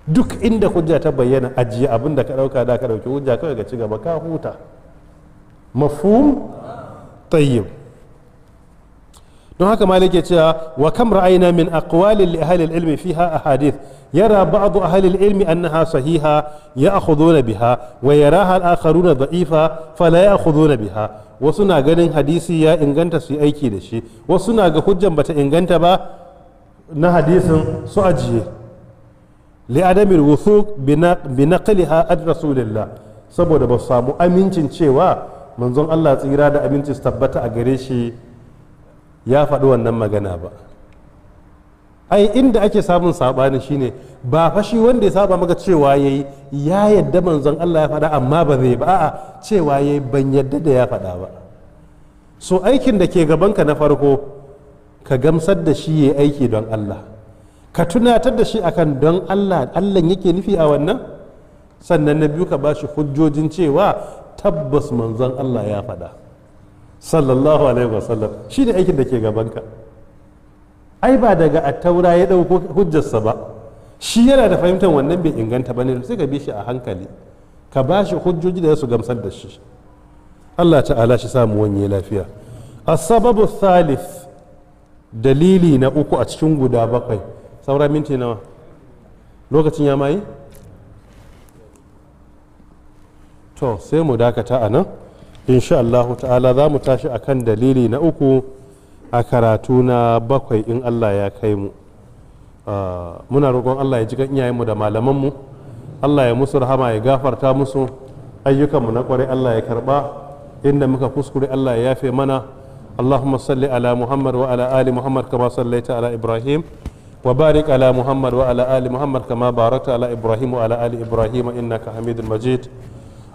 Duk inda hujja ta bayyana ajiye abin da ka dauka da ka dauki hujja kawai ga ci gaba ka huta. Mafhum? Tayyib. don haka malik ya cewa wa kam ra'ayna min aqwalin li ahli al-ilmi fiha ahadith yara ba'd ahli al-ilmi annaha sahiha ya'khuduna biha wa yaraha al-akharuna da'ifa fala ya'khuduna biha. Wasu na ganin hadisi ya inganta su yi aiki da shi, wasu na ga hujjan bata inganta ba na hadisin su ajiye. li adamil wuthuq bi naqliha ad rasulillah, saboda ba su samu amincin cewa manzon Allah tsira da aminci su tabbata a gare shi ya faɗi wannan magana ba. Ai inda ake samun saɓani shine ba fa shi wanda ya saba maka cewa yayi ya yadda manzon Allah ya faɗa amma ba zai ba, a'a cewa yayi ban yadda da ya faɗa ba. So aikin da ke gabanka na farko ka gamsar da shi yayi aiki don Allah, ka tunatar da shi akan don Allah yake nufi a wannan, sannan na biyu ka ba shi hujjojin cewa tabbas manzon Allah ya faɗa sallallahu alaihi wasallam. shi ne aikin da ke gabanka. Ai ba daga attaura ya ɗauko hujjarsa ba, shi yana da fahimtar wannan bai inganta ba ne, sai ka bi shi a hankali ka ba shi hujjoji da su gamsar da shi. Allah ta'ala shi samu wanye lafiya. as-sababu thalith, dalili na uku a cikin guda bakwai. Saura minti nawa? Lokacin ya mayi? To sai mu dakata a nan insha Allah ta'ala. Za mu tashi akan dalili na uku a karatu na bakwai in Allah ya kai mu. Muna roƙon Allah ya ji kan iyayenmu da malamanmu, Allah ya musu rahama ya gafarta musu, ayyukanmu na ƙwarai Allah ya karɓa, inda muka kuskure Allah ya yafe mana. Allahumma salli ala Muhammad wa ala ali Muhammad kama sallaita ala Ibrahim wa barik ala Muhammad wa ala ali Muhammad kama barakta ala Ibrahim wa ala ali Ibrahim innaka Hamidul Majid.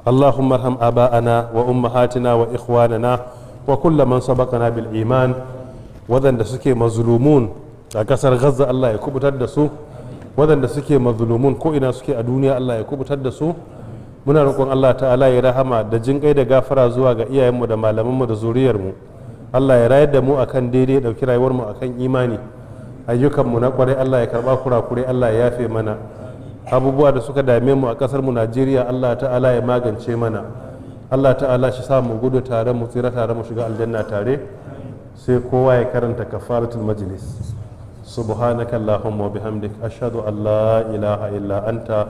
اللهم ارحم آباءنا وأمهاتنا وإخواننا وكل من سبقنا بالإيمان. waɗanda suke mazlumun a ƙasar Gaza Allah ya kubutar da su, waɗanda suke mazlumun ko ina suke a duniya Allah ya kubutar da su. Muna roƙon Allah ta'ala ya rahama da jinƙai da gafara zuwa ga iyayenmu da malamanmu da zuriyarmu. Allah ya rayar da mu akan daidai, ɗauki rayuwarmu akan imani. Ayyukanmu na ƙwarai Allah ya karɓa, kurakurai Allah ya yafe mana. Abubuwa da suka dame mu a kasar mu Najeriya Allah ta'ala ya magance mana. Allah ta'ala shi sa mu gudu tare, mu tsira tare, mu shiga aljanna tare. Sai kowa ya karanta kafaratul majlis. Subhanaka Allahumma wa bihamdik ashhadu an la ilaha illa anta